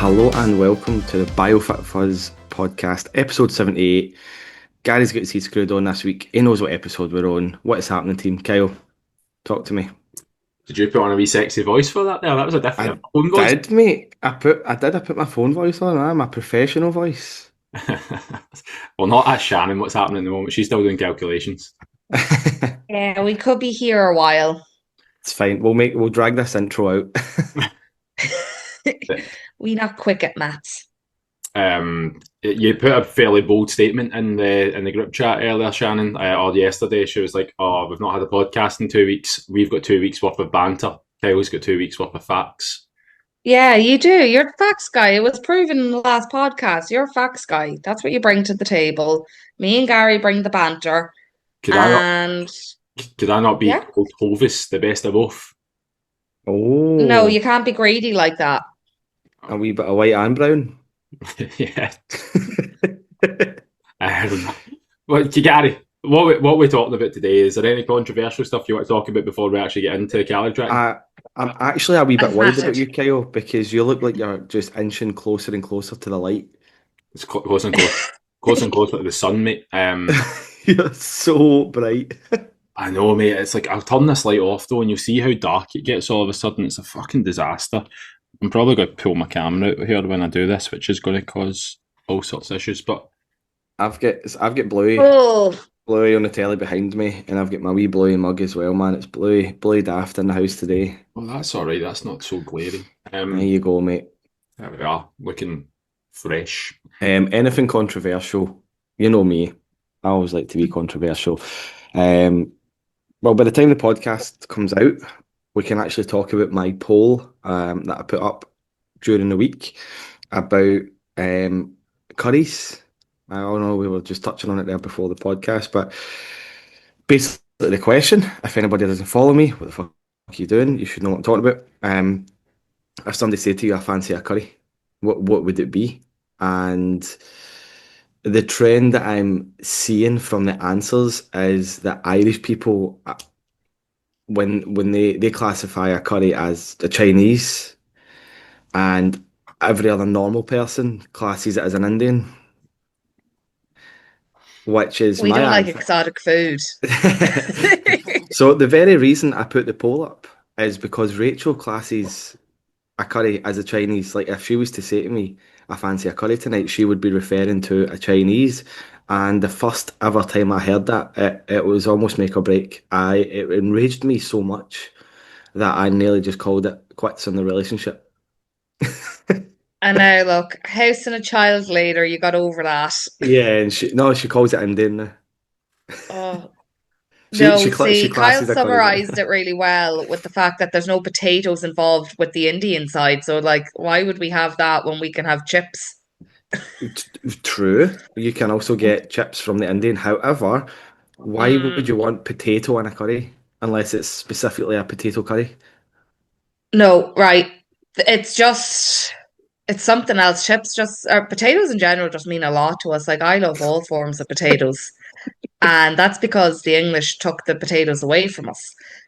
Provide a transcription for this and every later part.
Hello and welcome to the BioFit Fuzz podcast, episode 78. Gary's got his heat screwed on this week. He knows what episode we're on. What is happening, team? Kyle, talk to me. Did you put on a wee sexy voice for that there? That was a different I phone voice. did, mate. I put my phone voice on, my professional voice. Well, not at Shannon. What's happening at the moment? She's still doing calculations. Yeah, we could be here a while. It's fine. We'll drag this intro out. We not quick at maths. You put a fairly bold statement in the group chat earlier, Shannon, or yesterday. She was like, "Oh, we've not had a podcast in 2 weeks. We've got 2 weeks worth of banter. Kyle's got 2 weeks worth of facts." Yeah, you do. You're the facts guy. It was proven in the last podcast. You're a facts guy. That's what you bring to the table. Me and Gary bring the banter. Could I And not be yeah, called Hovis, the best of both? Oh, no, you can't be greedy like that. a wee bit of white and brown. Yeah. Well, Gary, what we're talking about today, is there any controversial stuff you want to talk about before we actually get into calorie tracking? I'm actually a wee bit I'm worried flattered. about you, Kyle, because you look like you're just inching closer and closer to the light. It's close and close, close and closer to the sun, mate. You're so bright. I know, mate. It's like, I'll turn this light off though, and you'll see how dark it gets all of a sudden. It's a fucking disaster. I'm probably going to pull my camera out here when I do this, which is going to cause all sorts of issues. But I've got Bluey Oh, on the telly behind me, and I've got my wee Bluey mug as well, man. It's Bluey daft in the house today. well, that's all right. That's not so glaring. There you go, mate. There we are, looking fresh. Anything controversial, you know me. I always like to be controversial. Well, by the time the podcast comes out, we can actually talk about my poll that I put up during the week about curries. I don't know, we were just touching on it there before the podcast, but basically the question, if anybody doesn't follow me, what the fuck are you doing? You should know what I'm talking about. If somebody said to you, I fancy a curry, what would it be? And the trend that I'm seeing from the answers is that Irish people, when they classify a curry as a Chinese, and every other normal person classes it as an Indian, which is we my don't like answer. exotic food. So the very reason I put the poll up is because Rachel classes a curry as a Chinese. Like, if she was to say to me, I fancy a curry tonight, she would be referring to a Chinese. And the first ever time I heard that, it was almost make or break. It enraged me so much that I nearly just called it quits on the relationship. And now look, house and a child later, you got over that. Yeah, and she calls it Indian now. Oh, She no, she see, Kyle classes a curry. summarized it really well with the fact that there's no potatoes involved with the Indian side. So, like, why would we have that when we can have chips? True. You can also get chips from the Indian. However, why would Mm, you want potato in a curry unless it's specifically a potato curry? no, right. It's something else. Chips or potatoes in general just mean a lot to us. Like, I love all forms of potatoes. And that's because the English took the potatoes away from us.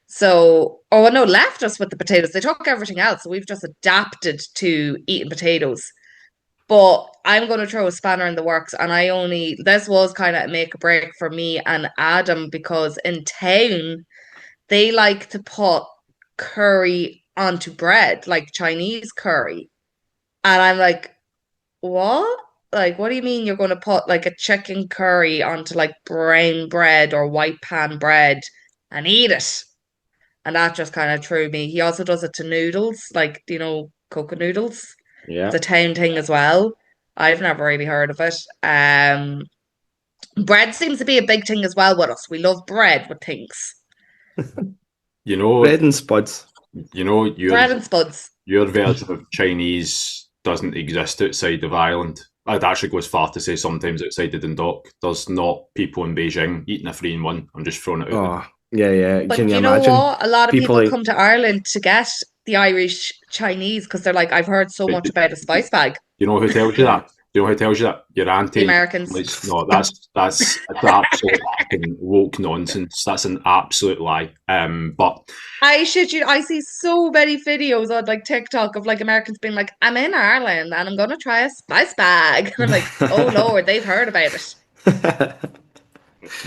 So, oh no, left us with the potatoes. They took everything else. So we've just adapted to eating potatoes. But I'm going to throw a spanner in the works. And this was kind of a make or break for me and Adam because in town, they like to put curry onto bread, like Chinese curry. And I'm like, what? Like, what do you mean you're going to put like a chicken curry onto like brown bread or white pan bread and eat it? And that just kind of threw me. He also does it to noodles, like, coconut noodles. It's a Yeah. town thing as well. I've never really heard of it. Bread seems to be a big thing as well with us. We love bread with things. You know, Bread and spuds. you know, your Bread and spuds. your version of Chinese doesn't exist outside of Ireland. I'd actually go as far to say sometimes outside of Dundalk. There's not people in Beijing eating a 3-in-1. I'm just throwing it out there. Oh, yeah, yeah. Can But you you know imagine? what? A lot of People people like, come to Ireland to get the Irish Chinese because they're like, I've heard so But much about a spice bag. you know who tells you that? you know who tells you that? Your auntie. The Americans. No, that's absolute fucking woke nonsense. That's an absolute lie. But I shit you, I see so many videos on like TikTok of like Americans being like, I'm in Ireland and I'm gonna try a spice bag. And I'm like, oh Lord, they've heard about it.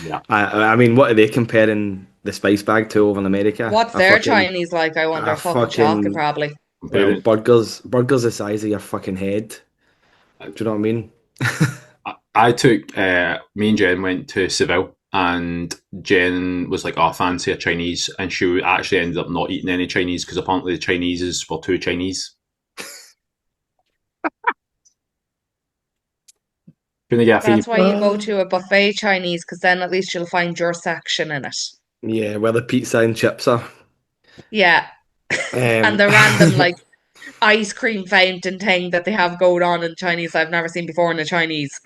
yeah, I mean, what are they comparing the spice bag to over in America? What's A their fucking, Chinese like? I wonder. a Fucking chocolate, fucking, probably. well, burgers the size of your fucking head. Do you know what I mean? I took me and Jen went to Seville, and Jen was like, "Oh, fancy a Chinese," and she actually ended up not eating any Chinese because apparently the Chinese is for too Chinese. Gonna get a That's few. why you go to a buffet Chinese, because then at least you'll find your section in it. Yeah, where the pizza and chips are. Yeah. And Um, the random like ice cream fountain thing that they have going on in Chinese I've never seen before in a Chinese.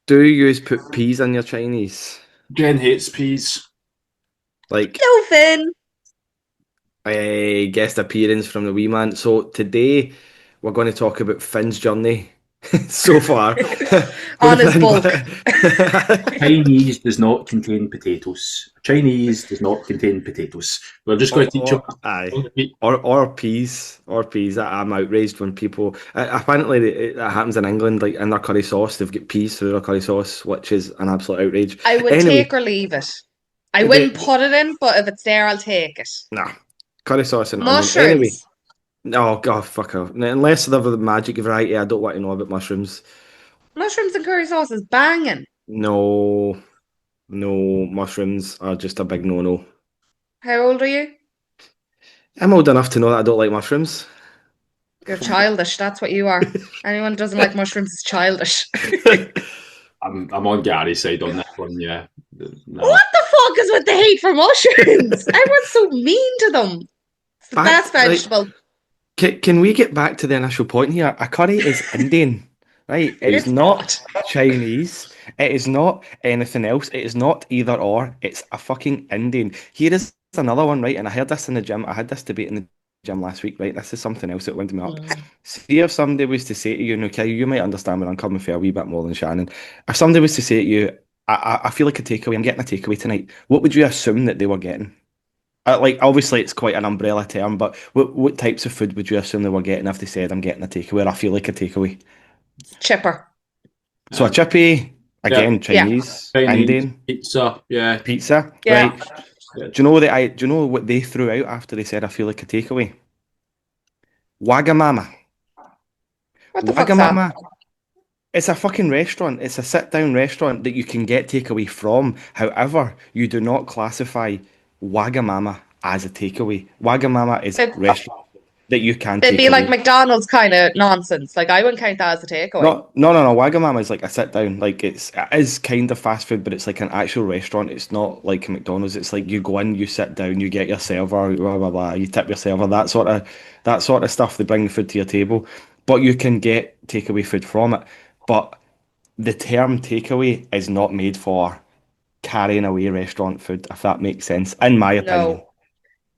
do you put peas in your Chinese? Jen hates peas. Like, No, Finn. a guest appearance from the wee man. So today we're going to talk about Finn's journey so far On his within. bulk. Chinese does not contain potatoes. Chinese does not contain potatoes. We're just going to teach them. Aye. Or peas, I'm outraged when people. Apparently, it happens in England. Like in their curry sauce, they've got peas through their curry sauce, which is an absolute outrage. I would Anyway, take or leave it. I wouldn't put it in, but if it's there, I'll take it. nah, curry sauce and onion. Mushrooms. Anyway, no, God, fuck off. Unless they're the magic variety, I don't want to know about mushrooms. Mushrooms and curry sauce is banging. No, no, mushrooms are just a big no-no. How old are you? I'm old enough to know that I don't like mushrooms. You're childish. That's what you are. Anyone who doesn't like mushrooms is childish. I'm on Gary's side on this one. Yeah. No. What the fuck is with the hate for mushrooms? Everyone's so mean to them. It's the best vegetable. Can we get back to the initial point here? A curry is Indian, right? It is not Chinese. It is not anything else. It is not either or. It's a fucking Indian. Here is another one, right? And I heard this in the gym. I had this debate in the gym last week, right? This is something else that wound me up. See if somebody was to say to you, okay, you might understand where I'm coming from a wee bit more than Shannon. If somebody was to say to you, I feel like a takeaway, I'm getting a takeaway tonight, what would you assume that they were getting? Like, obviously, it's quite an umbrella term, but what types of food would you assume they were getting if they said, I'm getting a takeaway, or I feel like a takeaway? Chipper. So a chippy, again, Yeah. Chinese, Indian, pizza. Yeah. pizza, Yeah. right? Do you know do you know what they threw out after they said, I feel like a takeaway? Wagamama. What the fuck's that? Wagamama. It's a fucking restaurant. It's a sit-down restaurant that you can get takeaway from. However, you do not classify Wagamama as a takeaway. Wagamama is a restaurant that you can take It'd be away. like McDonald's kind of nonsense. Like, I wouldn't count that as a takeaway. No. Wagamama is like a sit-down. Like it is kind of fast food, but it's like an actual restaurant. It's not like McDonald's. It's like you go in, you sit down, you get your server, blah blah blah. You tip your server, that sort of stuff. They bring the food to your table, but you can get takeaway food from it. But the term takeaway is not made for carrying away restaurant food, if that makes sense, in my opinion. No.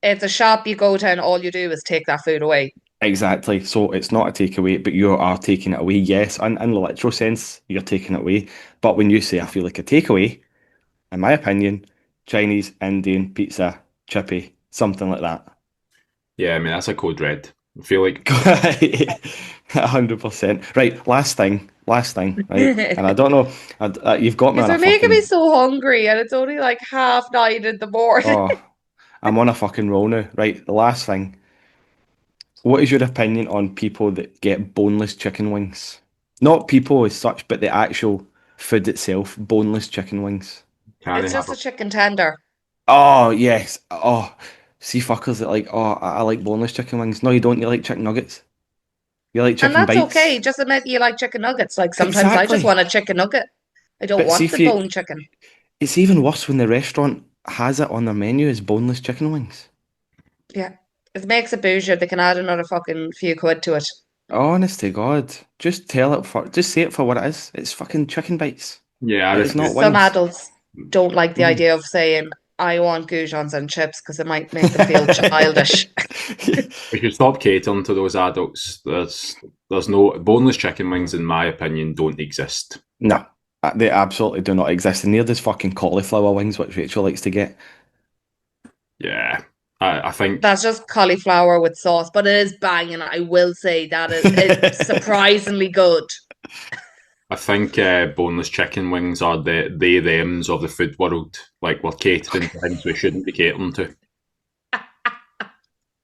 It's a shop you go to and all you do is take that food away. Exactly. So it's not a takeaway, but you are taking it away. Yes, in the literal sense, you're taking it away. But when you say I feel like a takeaway, in my opinion, Chinese, Indian, pizza, chippy, something like that. Yeah, I mean, that's a code red. I feel like 100%. Right, last thing, right? And I don't know, you've got me on They're a making fucking... me so hungry and it's only like 9:30 in the morning. Oh, I'm on a fucking roll now. Right, the last thing. What is your opinion on people that get boneless chicken wings? Not people as such, but the actual food itself, boneless chicken wings. It's just a chicken tender. Oh, yes. Oh, see fuckers that like, oh, I like boneless chicken wings. No, you don't. You like chicken nuggets. You like chicken And that's bites. okay. Just admit you like chicken nuggets. Like sometimes I Exactly. just want a chicken nugget. I don't But want see, the bone chicken. It's even worse when the restaurant has it on their menu as boneless chicken wings. Yeah. It makes it bougie. They can add another fucking few quid to it. Honest to God. Just say it for what it is. It's fucking chicken bites. Yeah, It's not Some wings. adults don't like the idea of saying, I want goujons and chips because it might make them feel childish. we should stop catering to those adults. There's There's no boneless chicken wings, in my opinion, don't exist. No, they absolutely do not exist. And neither does fucking cauliflower wings, which Rachel likes to get. Yeah, I think That's just cauliflower with sauce, but it is banging. I will say that it's surprisingly good. boneless chicken wings are the thems of the food world. Like we're catering to things we shouldn't be catering to.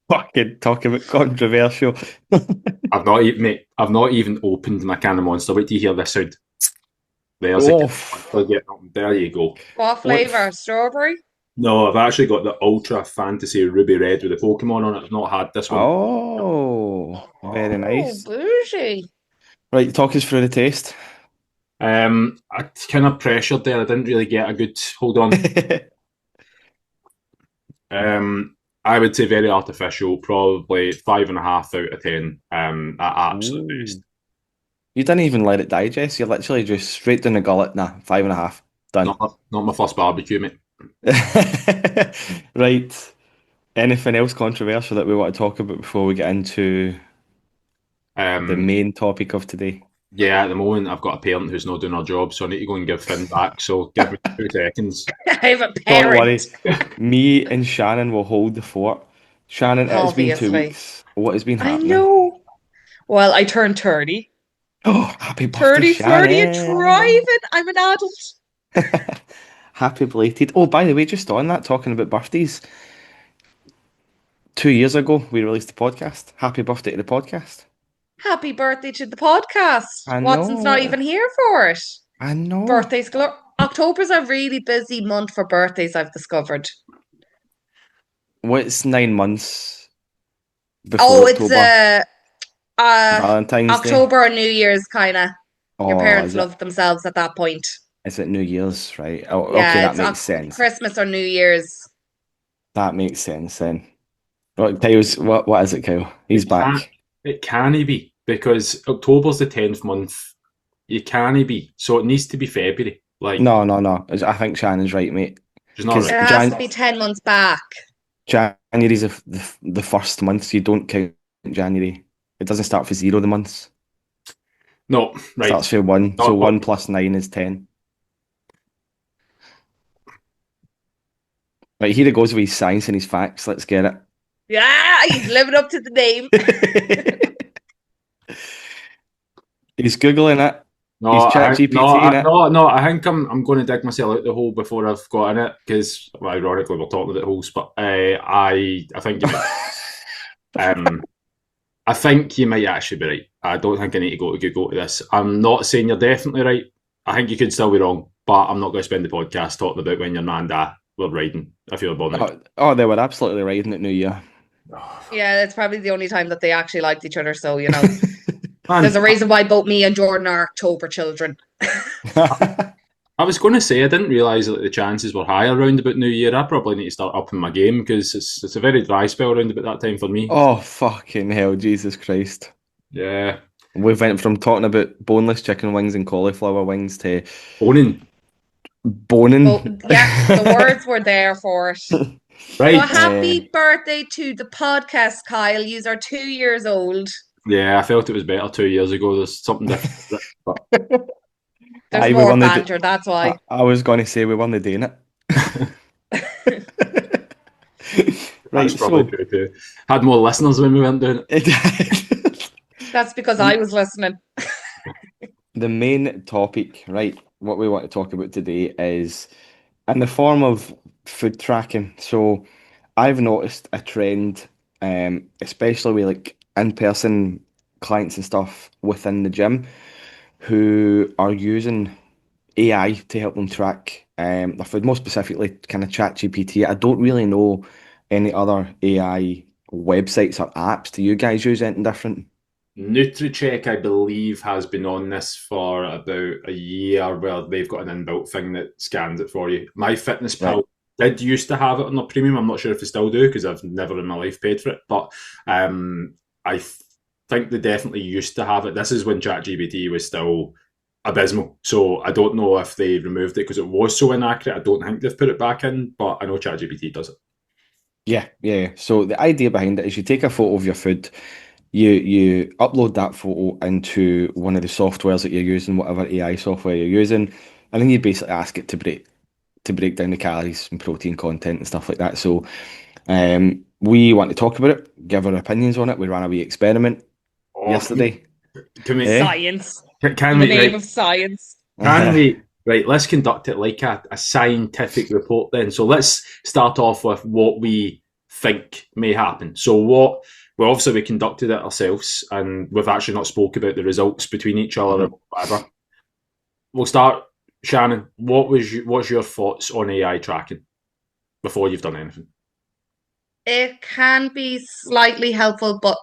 Fucking talk about controversial. I've not even opened my can of Monster. Wait till you hear this sound. There's a Oh, there you go. What flavor? Strawberry? No, I've actually got the Ultra Fantasy Ruby Red with the Pokemon on it. I've not had this one. very Oh, nice. bougie. Right, talk us through the taste. I kind of pressured there. I didn't really get a good hold on. I would say very artificial, probably 5.5 out of 10. At absolute Ooh. best. You didn't even let it digest. You're literally just straight down the gullet. Nah, 5.5. Done. Not my first barbecue, mate. Right. Anything else controversial that we want to talk about before we get into the main topic of today? Yeah, at the moment I've got a parent who's not doing her job, so I need to go and give Finn back. So give me 2 seconds. I have a Don't worry. parent. Me and Shannon will hold the fort. Shannon, it has been 2 Obviously. weeks. What has been I happening? know. Well, I turned 30. Oh, happy birthday, 30 and Shannon. thriving. I'm an adult. Happy belated. Oh, by the way, just on that, talking about birthdays, 2 years ago we released the podcast. Happy birthday to the podcast. Happy birthday to the podcast. I Watson's not know. even here for it. I know. Birthdays galore. October's a really busy month for birthdays, I've discovered. What's 9 months before Oh, October? it's Valentine's Day. October or New Year's kind of. Your Oh, parents is it, love themselves at that point. is it New Year's, right? Oh, okay, Yeah, that it's makes sense. Christmas or New Year's. That makes sense then. What is it, Kyle? He's back. It can't be because October's the 10th month. It can't be, so it needs to be February. Like No. I think Shannon's right, mate. she's not Because It right. has to be 10 months back. January's the first month, so you don't count January. It doesn't start for 0 the months. No, It right. starts for 1. No, So no. 1 plus 9 is 10. Right, here it goes with his science and his facts. Let's get it. Yeah, he's living up to the name. He's Googling it. No, He's I chat think, GPT in it. no, I think I'm going to dig myself out the hole before I've got in it because, well, ironically, we're talking about holes, but I think you might, I think you might actually be right. I don't think I need to go to Google to this. I'm not saying you're definitely right. I think you could still be wrong, but I'm not going to spend the podcast talking about when your nan and dad were riding if you were born out. Oh, they were absolutely riding at New Year. Yeah, it's probably the only time that they actually liked each other. So, you know, Man, there's a reason why both me and Jordan are October children. I was going to say I didn't realise that the chances were high around about New Year. I probably need to start upping my game because it's a very dry spell around about that time for me. Oh, fucking hell, Jesus Christ. Yeah, We went from talking about boneless chicken wings and cauliflower wings to boning. boning. Well, yeah, the words were there for it. Right. So happy birthday to the podcast, Kyle. You are 2 years old. Yeah, I felt it was better 2 years ago. There's something different. But There's Aye, we more won the banter, that's why. I was going to say we won the day in it. Right, that's probably true too. Had more listeners when we weren't doing it. That's because I was listening. The main topic, right, what we want to talk about today is in the form of food tracking. So I've noticed a trend, especially with like in-person clients and stuff within the gym who are using AI to help them track their food, more specifically kind of ChatGPT. I don't really know any other AI websites or apps. Do you guys use anything different? NutriCheck, I believe, has been on this for about a year where they've got an inbuilt thing that scans it for you. MyFitnessPal did used to have it on their premium. I'm not sure if they still do because I've never in my life paid for it. But I think they definitely used to have it. This is when ChatGPT was still abysmal. So I don't know if they removed it because it was so inaccurate. I don't think they've put it back in, but I know ChatGPT does it. Yeah. So the idea behind it is you take a photo of your food, You upload that photo into one of the softwares that you're using, whatever AI software you're using, and then you basically ask it to break down the calories and protein content and stuff like that. So we want to talk about it, give our opinions on it. We ran a wee experiment Oh, yesterday. can we? Eh? Science. Can In the we? name Right, of science. can we? Right, let's conduct it like a scientific report then. So let's start off with what we think may happen. So what? Well, obviously we conducted it ourselves, and we've actually not spoke about the results between each other or whatever. We'll start, Shannon. What's your thoughts on AI tracking before you've done anything? It can be slightly helpful, but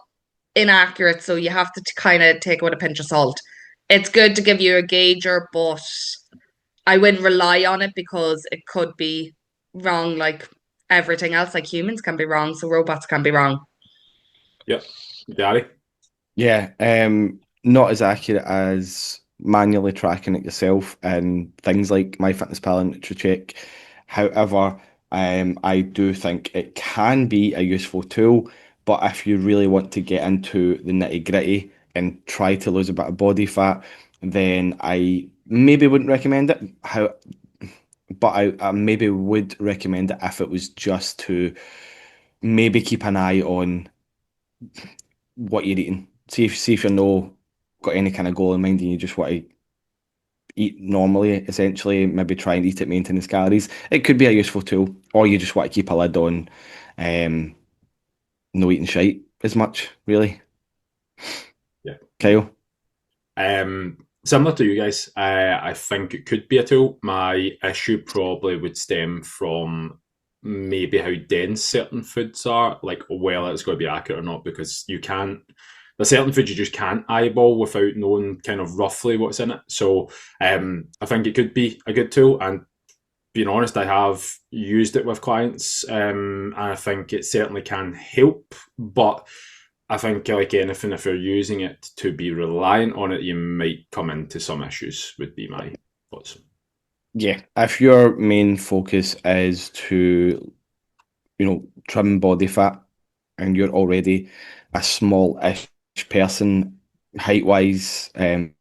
inaccurate. So you have to kind of take it with a pinch of salt. It's good to give you a gauger, but I wouldn't rely on it because it could be wrong, like everything else. Like humans can be wrong, so robots can be wrong. Yep, Gary. Yeah, not as accurate as manually tracking it yourself and things like MyFitnessPal and NutriCheck. However, I do think it can be a useful tool, but if you really want to get into the nitty-gritty and try to lose a bit of body fat, then I maybe wouldn't recommend it. But I maybe would recommend it if it was just to maybe keep an eye on what you're eating. See if you're no got any kind of goal in mind and you just want to eat normally, essentially, maybe try and eat at maintenance calories. It could be a useful tool, or you just want to keep a lid on um no eating shite as much, really. Yeah. Kyle. Similar to you guys, I think it could be a tool. My issue probably would stem from maybe how dense certain foods are, like whether it's going to be accurate or not, because you can't. There's certain foods you just can't eyeball without knowing kind of roughly what's in it. So I think it could be a good tool. And being honest, I have used it with clients, and I think it certainly can help. But I think, like anything, if you're using it to be reliant on it, you might come into some issues, would be my thoughts. Yeah, if your main focus is to, trim body fat and you're already a small-ish person, height-wise, kind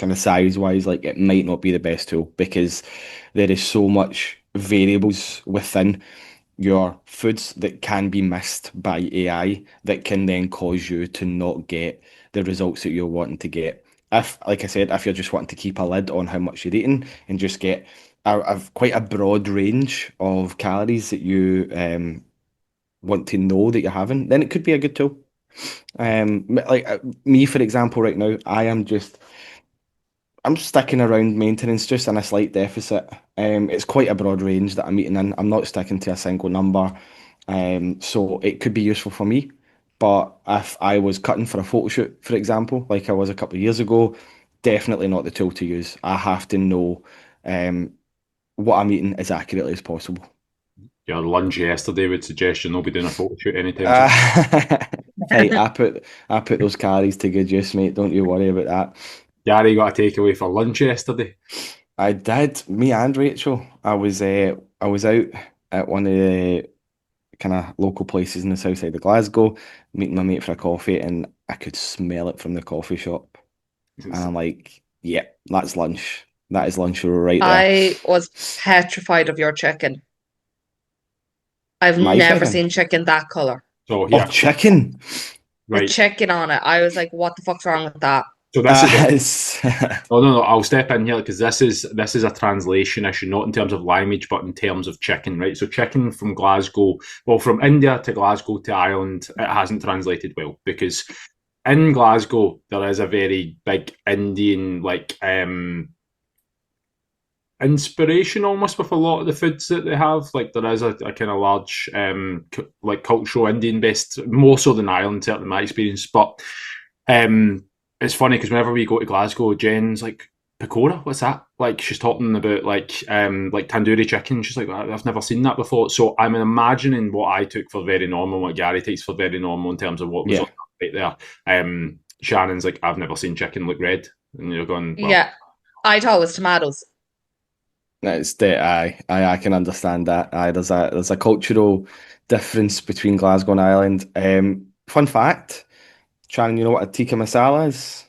of size-wise, like it might not be the best tool because there is so much variables within your foods that can be missed by AI that can then cause you to not get the results that you're wanting to get. If, like I said, if you're just wanting to keep a lid on how much you're eating and just get quite a broad range of calories that you want to know that you're having, then it could be a good tool. Me, for example, right now, I'm sticking around maintenance just in a slight deficit. It's quite a broad range that I'm eating in. I'm not sticking to a single number. So it could be useful for me. But if I was cutting for a photo shoot, for example, like I was a couple of years ago, definitely not the tool to use. I have to know what I'm eating as accurately as possible. Your lunge yesterday would suggest you'll not be doing a photo shoot anytime soon. Uh, hey, I put those calories to good use, mate. Don't you worry about that. Gary got a takeaway for lunch yesterday. I did. Me and Rachel. I was out at one of the kind of local places in the south side of Glasgow, meeting my mate for a coffee, and I could smell it from the coffee shop. And I'm like, yeah, that's lunch. That is lunch right there. I was petrified of your chicken. I've My never chicken. seen chicken that color. So Oh, yeah, chicken. The right. chicken on it. I was like, what the fuck's wrong with that? So this is it. It's Oh no, I'll step in here because this is a translation issue, not in terms of language, but in terms of chicken, right? So chicken from Glasgow, well, from India to Glasgow to Ireland, it hasn't translated well because in Glasgow there is a very big Indian inspiration almost with a lot of the foods that they have. Like there is a kind of large cultural Indian based, more so than Ireland, certainly in my experience. But it's funny because whenever we go to Glasgow, Jen's like, pakora, what's that? Like she's talking about like tandoori chicken. She's like, I've never seen that before. So I'm imagining what I took for very normal, what Gary takes for very normal in terms of what was yeah. on right there. Shannon's like, I've never seen chicken look red, and you're going, well, Yeah, I thought it was tomatoes. It's the I can understand that. There's a cultural difference between Glasgow and Ireland. Fun fact. Shannon, you know what a tikka masala is?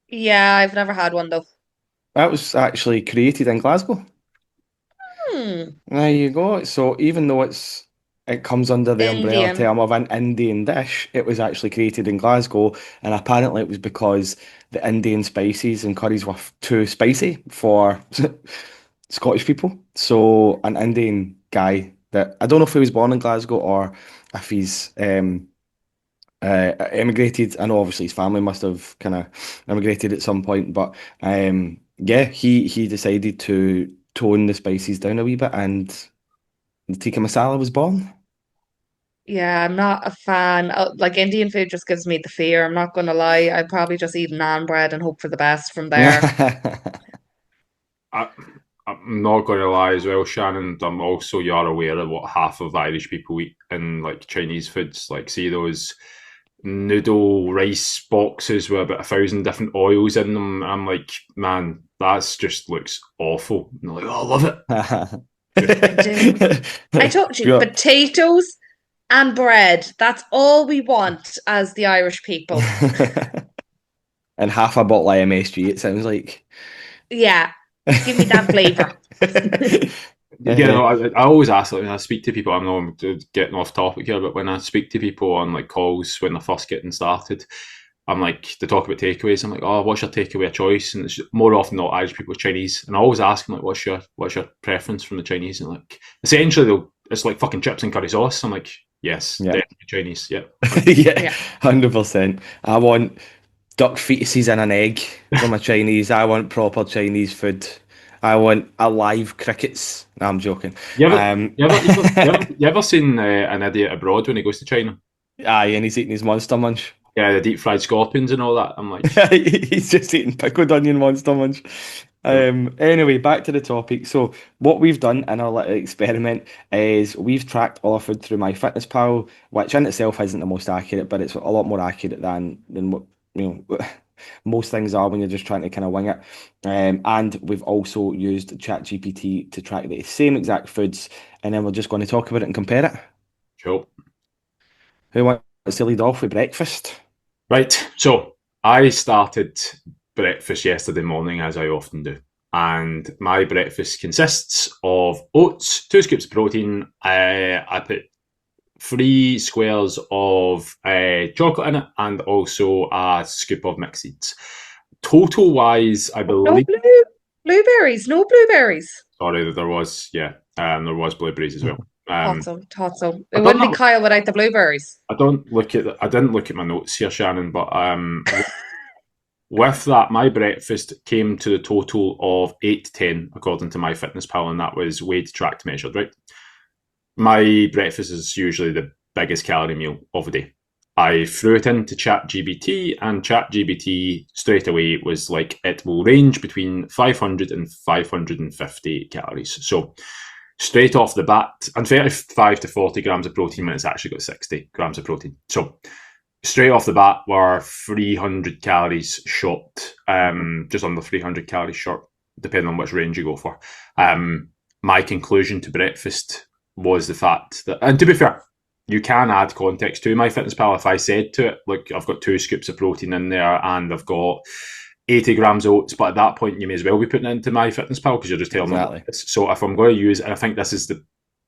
Yeah, I've never had one though. That was actually created in Glasgow. Hmm. There you go. So even though it comes under the umbrella Indian. term of an Indian dish, it was actually created in Glasgow, and apparently it was because the Indian spices and curries were too spicy for Scottish people. So an Indian guy that I don't know if he was born in Glasgow or if he's emigrated. I know obviously his family must have kind of emigrated at some point, but yeah, he decided to tone the spices down a wee bit, and the tikka masala was born. Yeah, I'm not a fan. Like Indian food just gives me the fear. I'm not gonna lie. I'd probably just eat naan bread and hope for the best from there. I, I'm not going to lie as well, Shannon. I'm also you're aware of what half of Irish people eat in like Chinese foods. Like see those noodle rice boxes with about 1,000 different oils in them. I'm like, man, that's just looks awful. And they're like, oh, I love it. Just I do. I told you, Pure. potatoes and bread. That's all we want as the Irish people. And half a bottle of MSG, it sounds like. Yeah, give me that flavor. you know, I always ask like, when I speak to people. I know I'm getting off topic here, but when I speak to people on like calls when they're first getting started, I'm like they talk about takeaways. I'm like, oh, what's your takeaway of choice? And it's more often not Irish people Chinese. And I always ask them like, what's your preference from the Chinese? And like essentially it's like fucking chips and curry sauce. I'm like, yes, Yeah. definitely Chinese. Yeah. Yeah, Yeah. 100%. I want duck fetuses in an egg from a Chinese. I want proper Chinese food. I want alive crickets. No, I'm joking. You ever, Um, you ever seen an idiot abroad when he goes to China? aye, and he's eating his monster munch. Yeah, the deep fried scorpions and all that. I'm like, He's just eating pickled onion monster munch. yeah, Anyway, back to the topic. So, what we've done in our little experiment is we've tracked all our food through MyFitnessPal, which in itself isn't the most accurate, but it's a lot more accurate than what most things are when you're just trying to kind of wing it. And we've also used ChatGPT to track the same exact foods, and then we're just going to talk about it and compare it. cool. Who wants to lead off with breakfast? Right. So I started breakfast yesterday morning, as I often do. And my breakfast consists of oats, 2 scoops of protein. I put 3 squares of chocolate in it, and also a scoop of mixed seeds. Total wise, I No believe. blueberries. No blueberries. Sorry, there was there was blueberries as well. Thought so. Thought so. I It don't wouldn't be know. Kyle without the blueberries. I didn't look at my notes here, Shannon, but with that, my breakfast came to the total of 8 to 10, according to MyFitnessPal, and that was weighed, tracked, measured. Right. My breakfast is usually the biggest calorie meal of the day. I threw it into ChatGPT, and ChatGPT straight away was like, it will range between 500 and 550 calories. So straight off the bat, and 35 to 40 grams of protein when it's actually got 60 grams of protein. So straight off the bat, we're 300 calories short, just under 300 calories short, depending on which range you go for. My conclusion to breakfast was the fact that, and to be fair, you can add context to MyFitnessPal. If I said to it, look, I've got 2 scoops of protein in there and I've got 80 grams of oats, but at that point, you may as well be putting it into MyFitnessPal because you're just telling them. Exactly. So if I'm going to use, and I think this is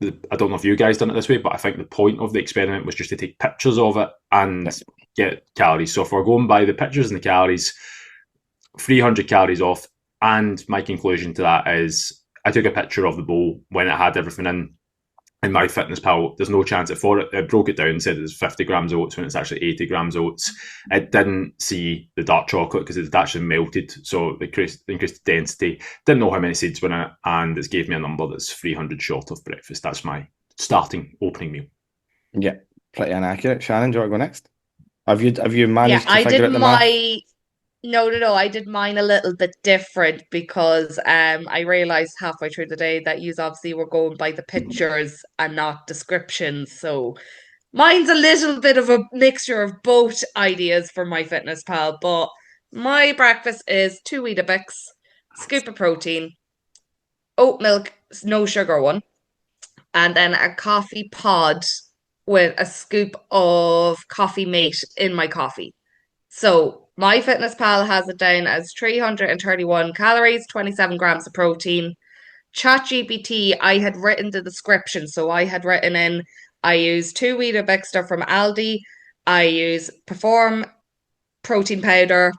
I don't know if you guys done it this way, but I think the point of the experiment was just to take pictures of it and get calories. So if we're going by the pictures and the calories, 300 calories off. And my conclusion to that is I took a picture of the bowl when it had everything in MyFitnessPal. There's no chance for it. It broke it down and said it was 50 grams of oats when it's actually 80 grams of oats. It didn't see the dark chocolate because it's actually melted, so it increased the density. Didn't know how many seeds were in it, and it gave me a number that's 300 short of breakfast. That's my starting opening meal. Yeah, pretty inaccurate. Shannon, do you want to go next? Have you Yeah, managed to I did figure out the math? no, I did mine a little bit different because I realized halfway through the day that you obviously were going by the pictures and not descriptions. So mine's a little bit of a mixture of both ideas for MyFitnessPal, but my breakfast is 2 Weetabix, scoop of protein, oat milk, no sugar one, and then a coffee pod with a scoop of coffee mate in my coffee. So MyFitnessPal has it down as 331 calories, 27 grams of protein. ChatGPT, I had written the description. So I had written in, I use 2 Weetabix from Aldi. I use Perform protein powder,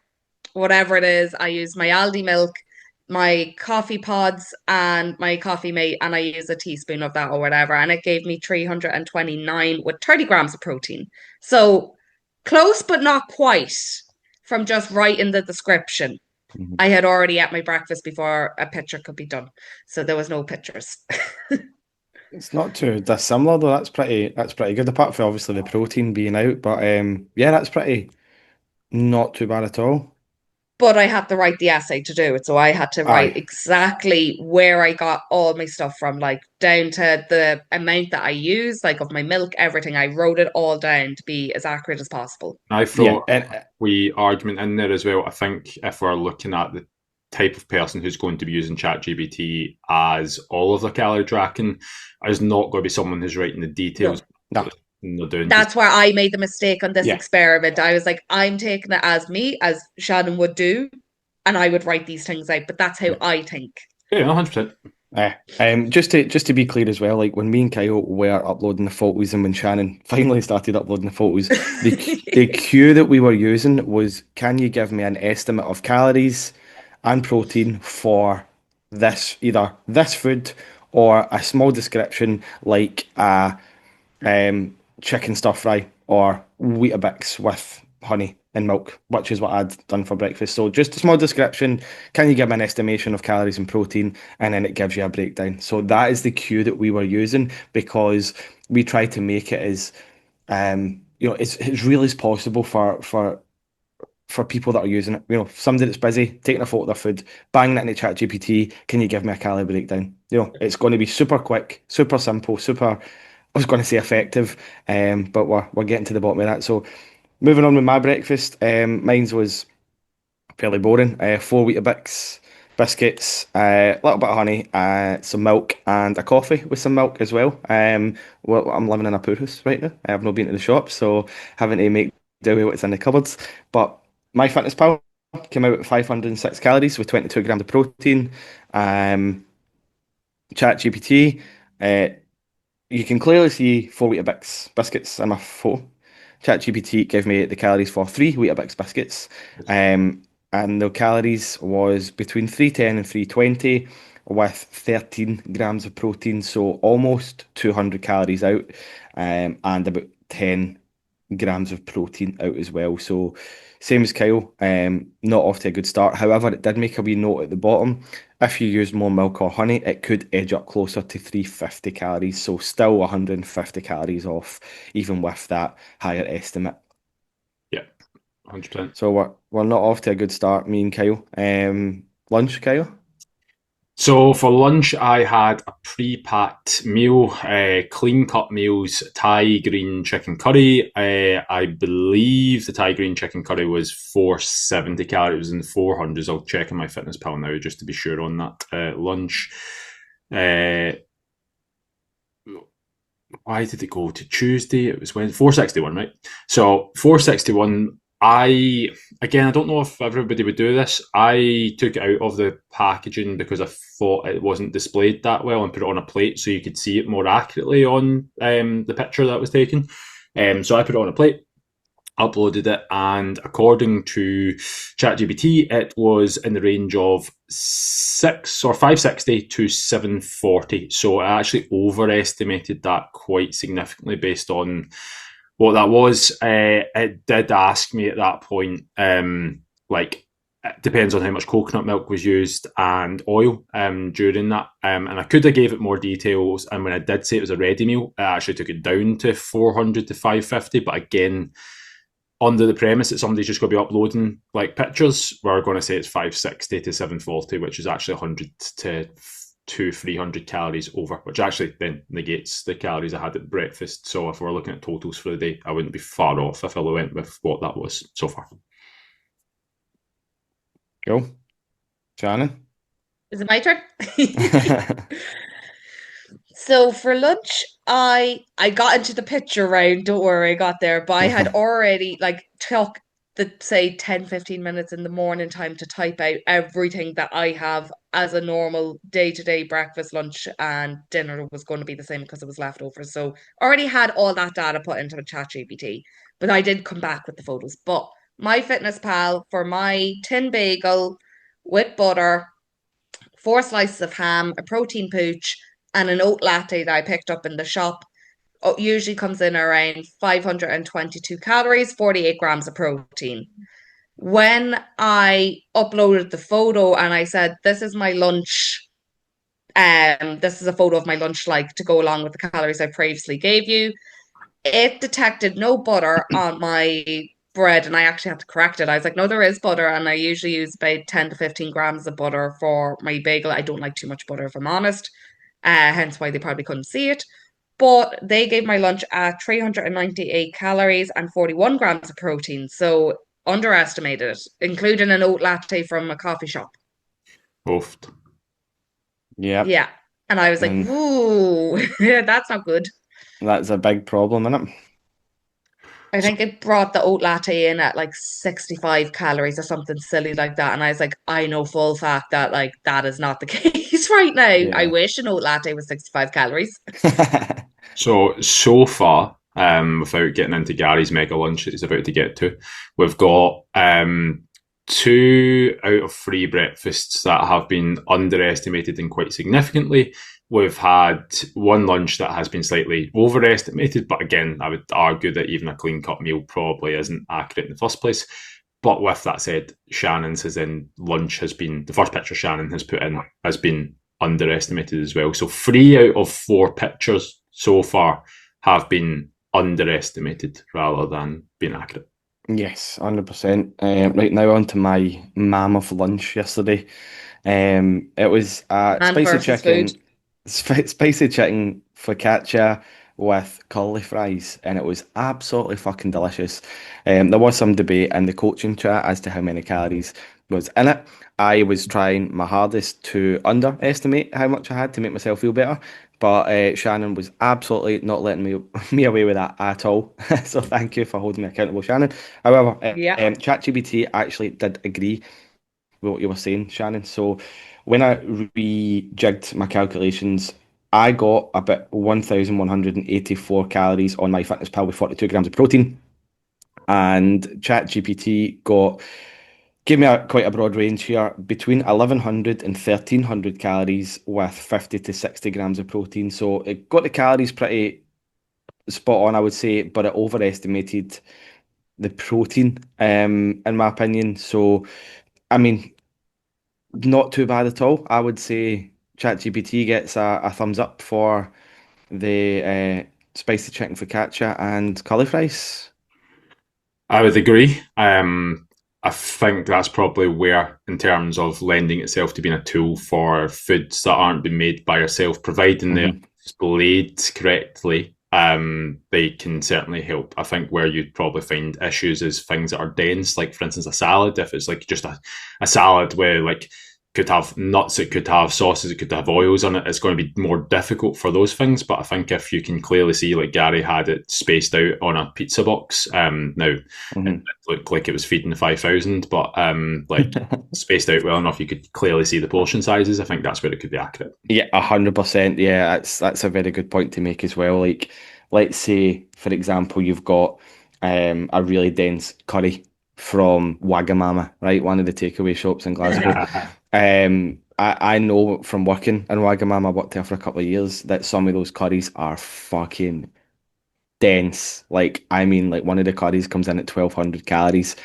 whatever it is. I use my Aldi milk, my coffee pods, and my coffee mate, and I use a teaspoon of that or whatever. And it gave me 329 with 30 grams of protein. So close, but not quite from just writing the description. Mhm. I had already ate my breakfast before a picture could be done. So there was no pictures. It's not too dissimilar though. That's pretty good. Apart from obviously the protein being out, but yeah, that's pretty not too bad at all. But I had to write the essay to do it. So I had to write Aye, exactly where I got all my stuff from, like down to the amount that I use, like of my milk, everything. I wrote it all down to be as accurate as possible. I yeah, thought and we argument in there as well. I think if we're looking at the type of person who's going to be using ChatGPT as all of their calorie tracking, is not going to be someone who's writing the details. no, And they're doing That's where I made the mistake on this yeah, experiment. I was like, I'm taking it as me, as Shannon would do, and I would write these things out. But that's how yeah. I think. yeah, 100%. Just to be clear as well, like when me and Kyle were uploading the photos and when Shannon finally started uploading the photos, the cue that we were using was, can you give me an estimate of calories and protein for either this food or a small description like chicken stir fry or Weetabix with honey and milk, which is what I'd done for breakfast. So just a small description. Can you give me an estimation of calories and protein? And then it gives you a breakdown. So that is the cue that we were using because we tried to make it as as real as possible for people that are using it. Somebody that's busy, taking a photo of their food, banging it into ChatGPT, can you give me a calorie breakdown? It's going to be super quick, super simple, super, I was going to say effective, but we're getting to the bottom of that. So moving on with my breakfast, mine's was fairly boring. 4 Weetabix biscuits, a little bit of honey, some milk, and a coffee with some milk as well. Well, I'm living in a poor house right now. I have not been to the shop, so having to make do with what's in the cupboards. But MyFitnessPal came out at 506 calories with 22 grams of protein. Um, ChatGPT, you can clearly see 4 Weetabix biscuits in my photo. ChatGPT gave me the calories for 3 Weetabix biscuits. And the calories was between 310 and 320 with 13 grams of protein, so almost 200 calories out, and about 10 grams of protein out as well. So same as Kyle, not off to a good start. However, it did make a wee note at the bottom. If you use more milk or honey, it could edge up closer to 350 calories. So still 150 calories off, even with that higher estimate. Yeah, 100%. So we're not off to a good start, me and Kyle. Lunch, Kyle? So for lunch, I had a pre-packed meal, clean cut meals, Thai green chicken curry. I believe the Thai green chicken curry was 470 calories. It was in the 400s. I'll check in my fitness pal now just to be sure on that lunch. Why did it go to Tuesday? It was when 461, right? So 461. I don't know if everybody would do this. I took it out of the packaging because I thought it wasn't displayed that well and put it on a plate so you could see it more accurately on the picture that was taken. So I put it on a plate, uploaded it, and according to ChatGPT, it was in the range of 560 to 740. So I actually overestimated that quite significantly based on what that was. It did ask me at that point, like, it depends on how much coconut milk was used and oil during that. And I could have gave it more details. And when I did say it was a ready meal, I actually took it down to 400 to 550. But again, under the premise that somebody's just going to be uploading like pictures, we're going to say it's 560 to 740, which is actually 100 to 300 calories over, which actually then negates the calories I had at breakfast. So if we're looking at totals for the day, I wouldn't be far off if I went with what that was so far. Cool. Shannon? Is it my turn? So for lunch, I got into the picture round, don't worry, I got there, but I had already like took the say 10, 15 minutes in the morning time to type out everything that I have as a normal day-to-day breakfast, lunch, and dinner was going to be the same because it was leftovers. So already had all that data put into the chat GPT. But I did come back with the photos. But my fitness pal for my tin bagel with butter, 4 slices of ham, a protein pooch, and an oat latte that I picked up in the shop. Usually comes in around 522 calories, 48 grams of protein. When I uploaded the photo and I said, "This is my lunch," this is a photo of my lunch like to go along with the calories I previously gave you. It detected no butter on my bread, and I actually had to correct it. I was like, no, there is butter, and I usually use about 10 to 15 grams of butter for my bagel. I don't like too much butter, if I'm honest, hence why they probably couldn't see it. But they gave my lunch at 398 calories and 41 grams of protein, so underestimated it, including an oat latte from a coffee shop. Oofed. Yeah, Yeah. And I was like, and ooh, that's not good. that's a big problem, isn't it? I So think it brought the oat latte in at like 65 calories or something silly like that. And I was like, I know full fact that like that is not the case right now. I Yeah. wish an oat latte was 65 calories. so far, without getting into Gary's mega lunch that he's about to get to, we've got 2 out of 3 breakfasts that have been underestimated and quite significantly. We've had one lunch that has been slightly overestimated, but again, I would argue that even a clean cut meal probably isn't accurate in the first place. But with that said, Shannon's has in lunch has been the first picture Shannon has put in has been underestimated as well. So 3 out of 4 pictures so far have been underestimated rather than being accurate. Yes, 100%. Right now, on to my mammoth lunch yesterday. It was Man versus food. spicy chicken focaccia with curly fries, and it was absolutely fucking delicious. There was some debate in the coaching chat as to how many calories was in it. I was trying my hardest to underestimate how much I had to make myself feel better, but Shannon was absolutely not letting me away with that at all. So thank you for holding me accountable, Shannon. However, Yeah. ChatGPT actually did agree with what you were saying, Shannon. So when I rejigged my calculations, I got about 1,184 calories on my fitness pal with 42 grams of protein. And ChatGPT gave me quite a broad range here between 1,100 and 1,300 calories with 50 to 60 grams of protein. So it got the calories pretty spot on, I would say, but it overestimated the protein, in my opinion. So, I mean, not too bad at all. I would say ChatGPT gets a thumbs up for the spicy chicken focaccia and curly fries. I would agree. I think that's probably where, in terms of lending itself to being a tool for foods that aren't being made by yourself, providing they're Hmm. displayed correctly, they can certainly help. I think where you'd probably find issues is things that are dense, like for instance a salad. If it's like just a salad where like could have nuts, it could have sauces, it could have oils on it. It's going to be more difficult for those things. But I think if you can clearly see, like Gary had it spaced out on a pizza box, now it Hmm. looked like it was feeding the 5,000, but like spaced out well enough, you could clearly see the portion sizes. I think that's where it could be accurate. Yeah, 100%. Yeah, that's a very good point to make as well. Like, let's say, for example, you've got a really dense curry from Wagamama, right? One of the takeaway shops in Glasgow. I know from working in Wagamama, I worked there for a couple of years, that some of those curries are fucking dense. Like, I mean, like one of the curries comes in at 1,200 calories,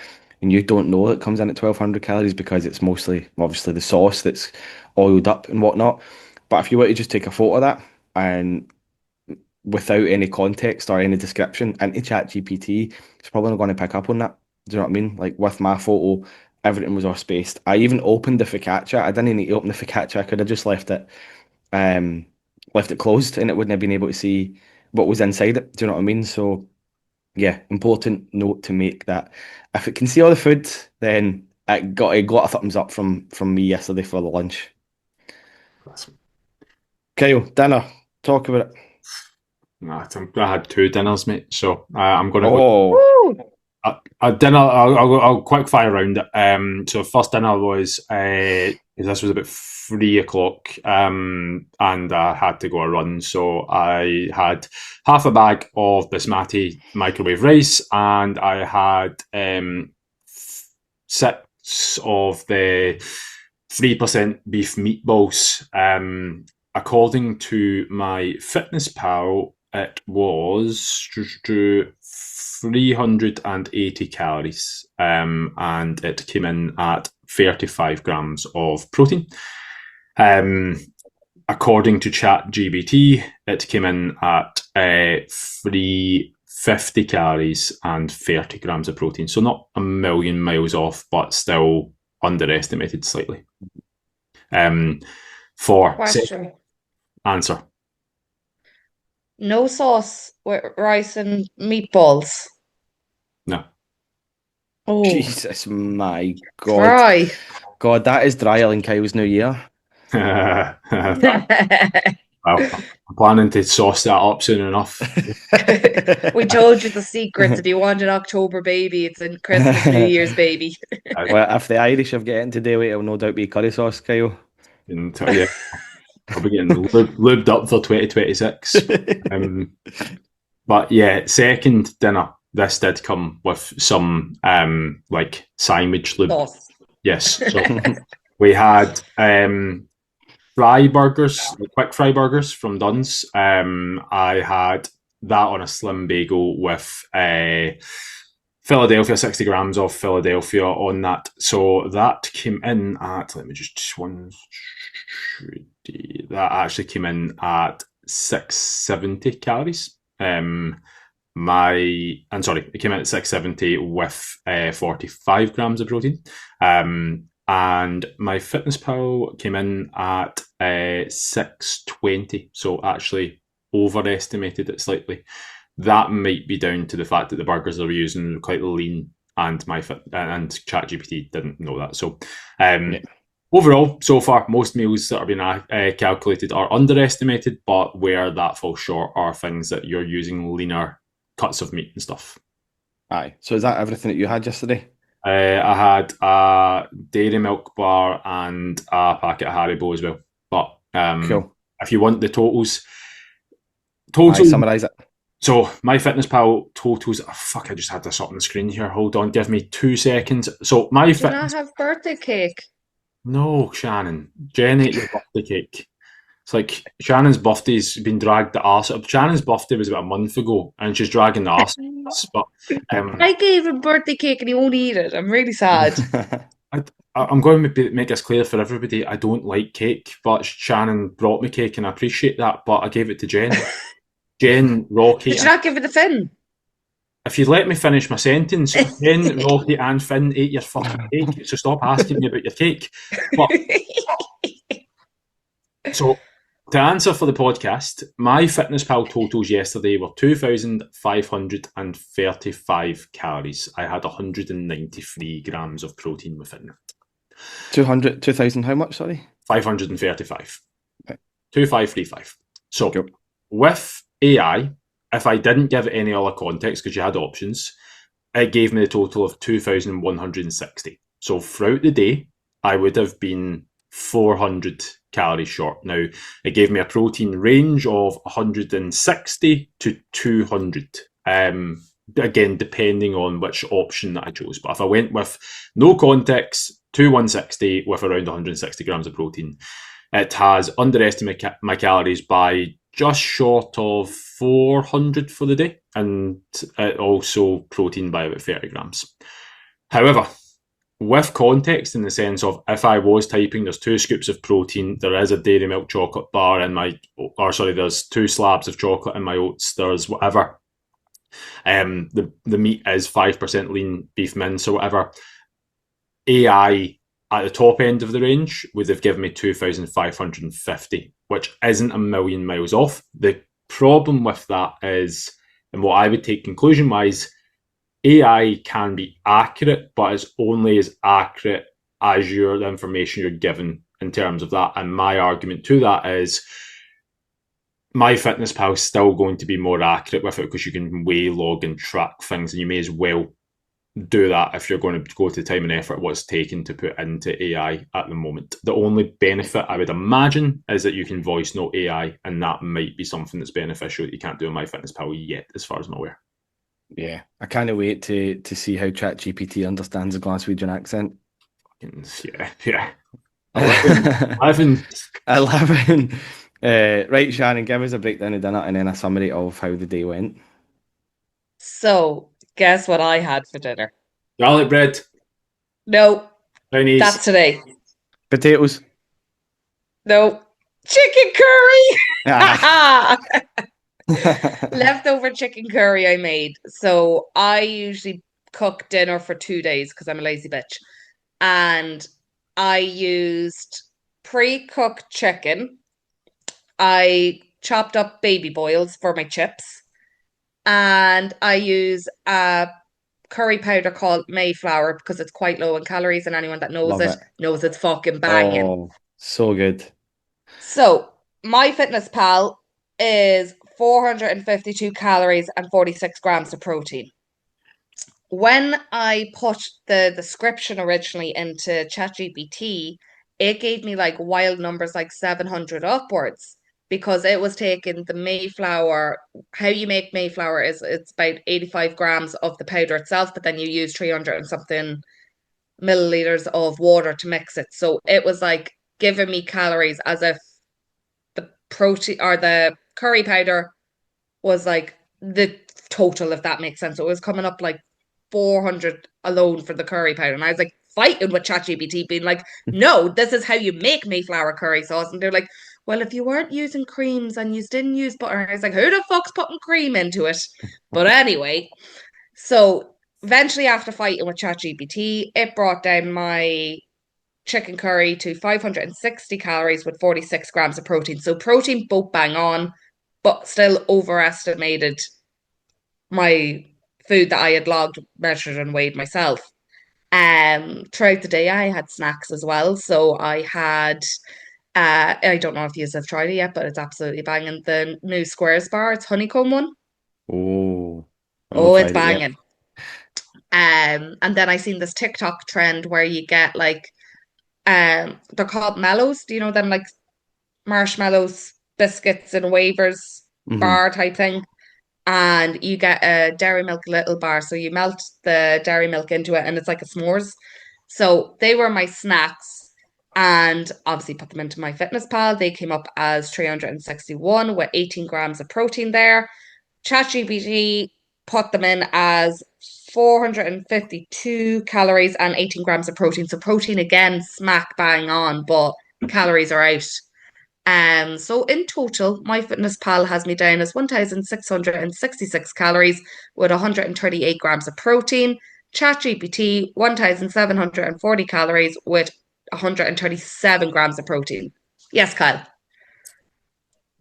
and you don't know it comes in at 1,200 calories because it's mostly, obviously, the sauce that's oiled up and whatnot. But if you were to just take a photo of that and without any context or any description into ChatGPT, it's probably not going to pick up on that. Do you know what I mean? Like with my photo, everything was off spaced. I even opened the focaccia. I didn't need to open the focaccia. I could have just um, left it closed, and it wouldn't have been able to see what was inside it. Do you know what I mean? So yeah, important note to make that if it can see all the food, then it got a thumbs up from me yesterday for the lunch. Kyle, dinner, talk about it. I had 2 dinners, mate. So I'm going to go. Oh, Woo! A dinner. I'll quick fire around it. So first dinner was this was about 3 o'clock, and I had to go a run, so I had half a bag of basmati microwave rice, and I had 6 of the 3% beef meatballs. According to my fitness pal, it was 380 calories, and it came in at 35 grams of protein. According to ChatGPT, it came in at 350 calories and 30 grams of protein. So not a million miles off, but still underestimated slightly. For Question. answer. No sauce with rice and meatballs. No. Oh, Jesus, my God. dry. God, that is drier than Kyle's New Year. Well, I'm planning to sauce that up soon enough. We told you the secret. If you want an October baby, it's a Christmas, New Year's baby. Well, if the Irish have getting to do it, it'll no doubt be curry sauce, Kyle. And yeah, I'll be getting lubed up for 2026. But yeah, second dinner, this did come with some like sandwich lube. Sauce. Yes. So we had fry burgers, quick fry burgers from Dunn's. I had that on a slim bagel with Philadelphia, 60 grams of Philadelphia on that. So that came in at, let me just that actually came in at 670 calories. It came in at 670 with 45 grams of protein. And my fitness pal came in at 620, so actually overestimated it slightly. That might be down to the fact that the burgers they were using were quite lean, and and ChatGPT didn't know that. So, overall, so far, most meals that are being calculated are underestimated, but where that falls short are things that you're using leaner cuts of meat and stuff. Aye. So is that everything that you had yesterday? I had a dairy milk bar and a packet of Haribo as well. But Cool. if you want the totals, Aye, summarise it. So my fitness pal totals. Oh, fuck! I just had this up on the screen here. Hold on, give me 2 seconds. So my Do fitness. not have birthday cake. No, Shannon. Jen ate your birthday cake. It's like Shannon's birthday's been dragged the arse up. Shannon's birthday was about a month ago, and she's dragging the arse. But I gave him birthday cake and he won't eat it. I'm really sad. I'm going to make this clear for everybody. I don't like cake, but Shannon brought me cake, and I appreciate that. But I gave it to Jen. Jen, Rocky. Did you not give it to Finn? If you'd let me finish my sentence, Jen, Rocky, and Finn ate your fucking cake. So stop asking me about your cake. But so, to answer for the podcast, my fitness pal totals yesterday were 2,535 calories. I had 193 grams of protein within that. 2,000 how much, sorry? 535. Okay. 2,535. So, Cool. with AI, if I didn't give it any other context, because you had options, it gave me a total of 2,160. So, throughout the day, I would have been 400 calories short. Now, it gave me a protein range of 160 to 200. Again, depending on which option that I chose. But if I went with no context, 160 with around 160 grams of protein, it has underestimated my calories by just short of 400 for the day, and it also protein by about 30 grams. However, with context, in the sense of if I was typing, there's 2 scoops of protein, there is a dairy milk chocolate bar in there's 2 slabs of chocolate in my oats, there's whatever. The meat is 5% lean beef mince or whatever. AI at the top end of the range would have given me 2,550, which isn't a million miles off. The problem with that is, and what I would take conclusion wise, AI can be accurate, but it's only as accurate as the information you're given in terms of that. And my argument to that is MyFitnessPal is still going to be more accurate with it because you can weigh, log, and track things, and you may as well do that if you're going to go to time and effort what's taken to put into AI at the moment. The only benefit I would imagine is that you can voice note AI, and that might be something that's beneficial that you can't do in MyFitnessPal yet, as far as I'm aware. Yeah, I can't wait to see how ChatGPT understands a Glaswegian accent. Yeah. 11. 11. Right, Shannon, give us a breakdown of dinner and then a summary of how the day went. So, guess what I had for dinner? Garlic bread, No, Chinese. that's today. Potatoes. No, chicken Ah. curry. Leftover chicken curry I made. So I usually cook dinner for 2 days because I'm a lazy bitch. And I used pre-cooked chicken. I chopped up baby boils for my chips. And I use a curry powder called Mayflower because it's quite low in calories, and anyone that knows Love it it. knows it's fucking banging. Oh, so good. So, MyFitnessPal is 452 calories and 46 grams of protein. When I put the description originally into ChatGPT, it gave me like wild numbers like 700 upwards because it was taking the Mayflower. How you make Mayflower is it's about 85 grams of the powder itself, but then you use 300 and something milliliters of water to mix it. So it was like giving me calories as if the protein or the curry powder was like the total, if that makes sense. So it was coming up like 400 alone for the curry powder. And I was like fighting with ChatGPT, being like, no, this is how you make Mayflower curry sauce. And they're like, well, if you weren't using creams and you didn't use butter, and I was like, who the fuck's putting cream into it? But anyway, so eventually after fighting with ChatGPT, it brought down my chicken curry to 560 calories with 46 grams of protein. So protein both bang on, but still overestimated my food that I had logged, measured, and weighed myself. Throughout the day, I had snacks as well. So I had, I don't know if you have tried it yet, but it's absolutely banging. The new Squares bar, it's honeycomb one. Oh, I've not Oh, it's tried it yet. banging. And then I seen this TikTok trend where you get like, they're called mellows. Do you know them like marshmallows, biscuits, and wafers Hmm. bar type thing? And you get a dairy milk little bar. So you melt the dairy milk into it and it's like a s'mores. So they were my snacks and obviously put them into MyFitnessPal. They came up as 361 with 18 grams of protein there. ChatGPT put them in as 452 calories and 18 grams of protein. So protein again, smack bang on, but calories are out. So in total, MyFitnessPal has me down as 1,666 calories with 138 grams of protein. ChatGPT, 1,740 calories with 137 grams of protein. Yes, Kyle.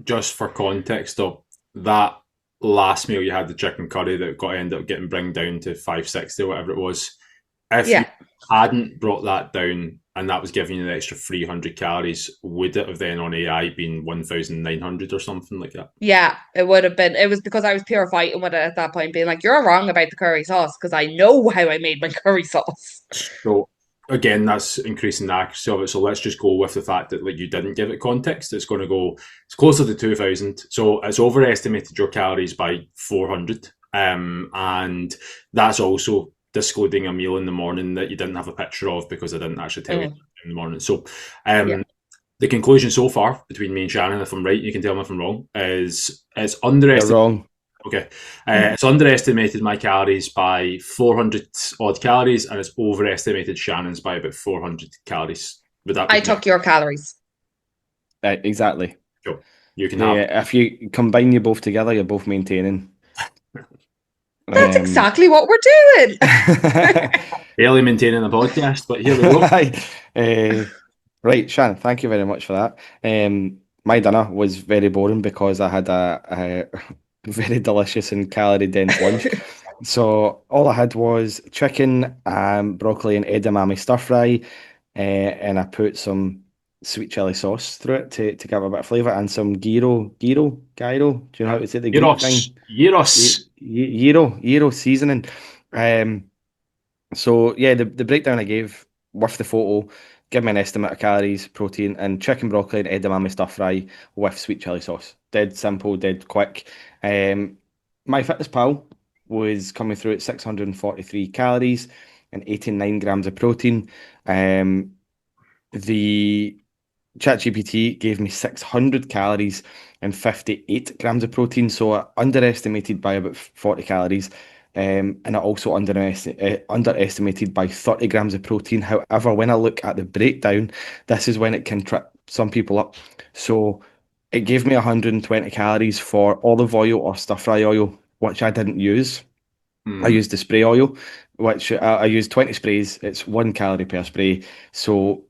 Just for context, though, that last meal you had, the chicken curry that got ended up getting bring down to 560 or whatever it was. If you Yeah. hadn't brought that down and that was giving you an extra 300 calories, would it have then on AI been 1,900 or something like that? Yeah, it would have been. It was because I was pure fighting with it at that point, being like, you're wrong about the curry sauce because I know how I made my curry sauce. So again, that's increasing the accuracy of it. So let's just go with the fact that like you didn't give it context. It's going to go. It's closer to 2,000. So it's overestimated your calories by 400. And that's also disclosing a meal in the morning that you didn't have a picture of because I didn't actually tell you in the morning. So Yeah. the conclusion so far between me and Shannon, if I'm right, you can tell me if I'm wrong, is it's You're underestimated. wrong. Okay. It's underestimated my calories by 400 odd calories, and it's overestimated Shannon's by about 400 calories. Would that be I correct? took your calories. Exactly. Sure. You can have. If you combine you both together, you're both maintaining. That's exactly what we're doing. Barely maintaining the podcast, but here we go. Right, Shannon, thank you very much for that. My dinner was very boring because I had a very delicious and calorie dense lunch. So all I had was chicken, broccoli, and edamame stir fry, and I put some sweet chili sauce through it to give it a bit of flavour, and some gyro. Do you know how to say the Greek Gyros. thing? Gyros. Gyro seasoning. Um, so yeah, the breakdown I gave with the photo give me an estimate of calories, protein, and chicken broccoli and edamame stir fry with sweet chili sauce. Dead simple, dead quick. My Fitness Pal was coming through at 643 calories and 89 grams of protein. The ChatGPT gave me 600 calories and 58 grams of protein, so I underestimated by about 40 calories. And I also underestimated by 30 grams of protein. However, when I look at the breakdown, this is when it can trip some people up. So it gave me 120 calories for olive oil or stir fry oil, which I didn't use. I Mm. used the spray oil, which I used 20 sprays. It's 1 calorie per spray. So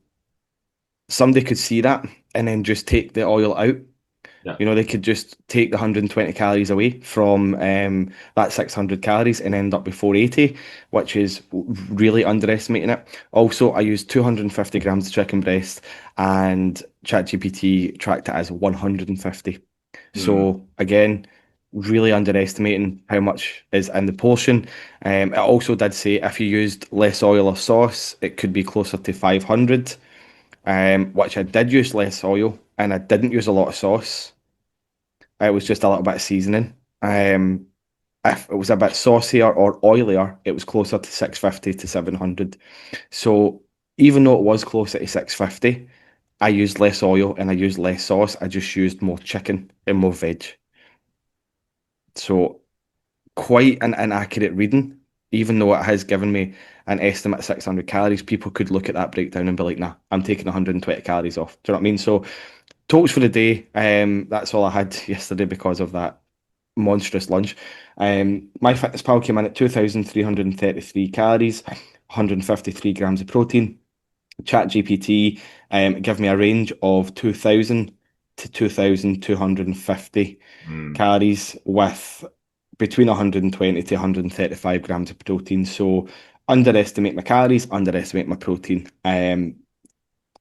somebody could see that and then just take the oil out. Yeah. They could just take the 120 calories away from that 600 calories and end up with 480, which is really underestimating it. Also, I used 250 grams of chicken breast and ChatGPT tracked it as 150. Mm. So again, really underestimating how much is in the portion. It also did say if you used less oil or sauce, it could be closer to 500, which I did use less oil and I didn't use a lot of sauce. It was just a little bit of seasoning. If it was a bit saucier or oilier, it was closer to 650 to 700. So even though it was closer to 650, I used less oil and I used less sauce. I just used more chicken and more veg. So quite an inaccurate reading, even though it has given me an estimate of 600 calories. People could look at that breakdown and be like, nah, I'm taking 120 calories off. Do you know what I mean? So totals for the day. That's all I had yesterday because of that monstrous lunch. My Fitness Pal came in at 2,333 calories, 153 grams of protein. ChatGPT gave me a range of 2,000 to 2,250 Mm. calories with between 120 to 135 grams of protein. So underestimate my calories, underestimate my protein.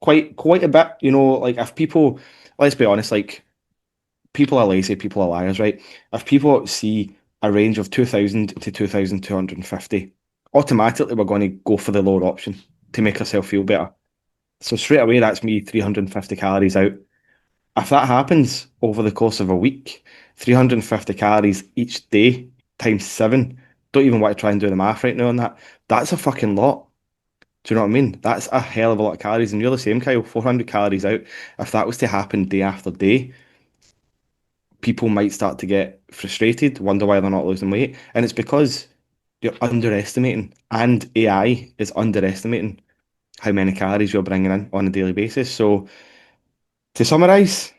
Quite a bit, like if people, let's be honest, like people are lazy, people are liars, right? If people see a range of 2,000 to 2,250, automatically we're going to go for the lower option to make ourselves feel better. So straight away, that's me 350 calories out. If that happens over the course of a week, 350 calories each day times seven, don't even want to try and do the math right now on that. That's a fucking lot. Do you know what I mean? That's a hell of a lot of calories. And you're the same, Kyle, 400 calories out. If that was to happen day after day, people might start to get frustrated, wonder why they're not losing weight. And it's because you're underestimating, and AI is underestimating how many calories you're bringing in on a daily basis. So to summarize,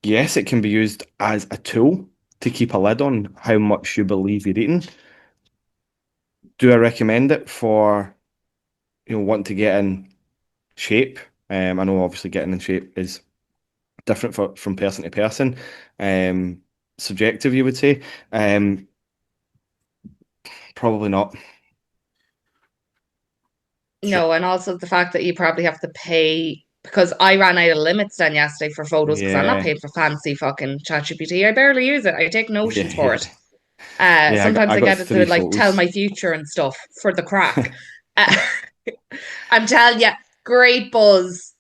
yes, it can be used as a tool to keep a lid on how much you believe you're eating. Do I recommend it for, wanting to get in shape? I know obviously getting in shape is different from person to person. Um, Subjective, you would say. Probably not. No, and also the fact that you probably have to pay because I ran out of limits then yesterday for photos because I'm not Yeah, paying for fancy fucking ChatGPT. I barely use it. I take notions for yeah, it. yeah. Sometimes I I got get it to three like tell photos. my future and stuff for the crack. Uh, I'm telling you, great buzz.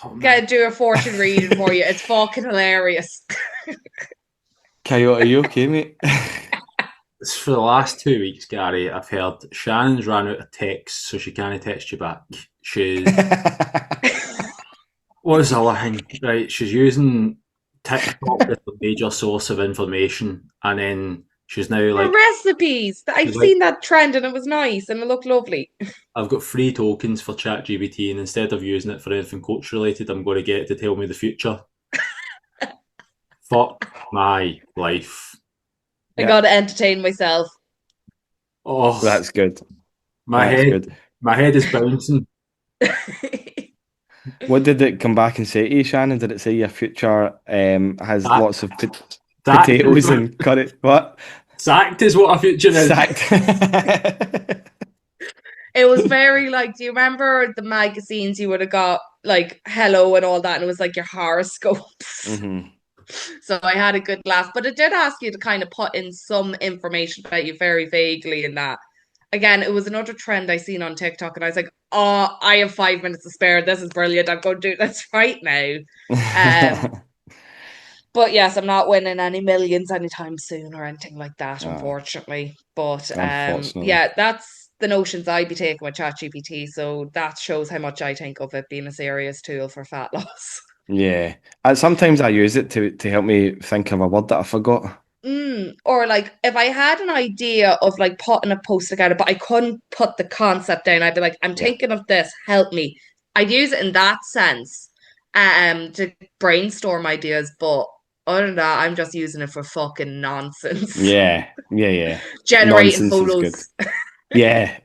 Oh, man. Gonna do a fortune reading for you. It's fucking hilarious. Coyote, are you okay, mate? For the last 2 weeks, Gary, I've heard Shannon's ran out of text, so she can't text you back. She's what is the other thing? Right, she's using TikTok as a major source of information, and then she's now For like, recipes. I've she's like, seen that trend and it was nice and it looked lovely. I've got free tokens for ChatGPT, and instead of using it for anything coach related, I'm going to get it to tell me the future. Fuck my life. I Yeah, gotta entertain myself. Oh, that's good. my That's head, good. my head is bouncing. What did it come back and say to you, Shannon? Did it say your future has That lots of Sacked is potatoes and curry? What? sacked is what a future is. Sacked. It was very like, do you remember the magazines you would have got like hello and all that, and it was like your horoscopes. Mm-hmm. So I had a good laugh, but it did ask you to kind of put in some information about you very vaguely in that. Again, it was another trend I seen on TikTok, and I was like, "Oh, I have 5 minutes to spare. This is brilliant. I'm going to do this right now." Um, but yes, I'm not winning any millions anytime soon or anything like that, Ah, unfortunately. But unfortunately. yeah, that's the notions I'd be taking with ChatGPT. So that shows how much I think of it being a serious tool for fat loss. Yeah. Sometimes I use it to help me think of a word that I forgot. Or like if I had an idea of like putting a post together, but I couldn't put the concept down, I'd be like, I'm Yeah. thinking of this, help me. I'd use it in that sense, to brainstorm ideas, but other than that, I'm just using it for fucking nonsense. Yeah. Yeah. Yeah. Generating Nonsense is good. photos. Yeah.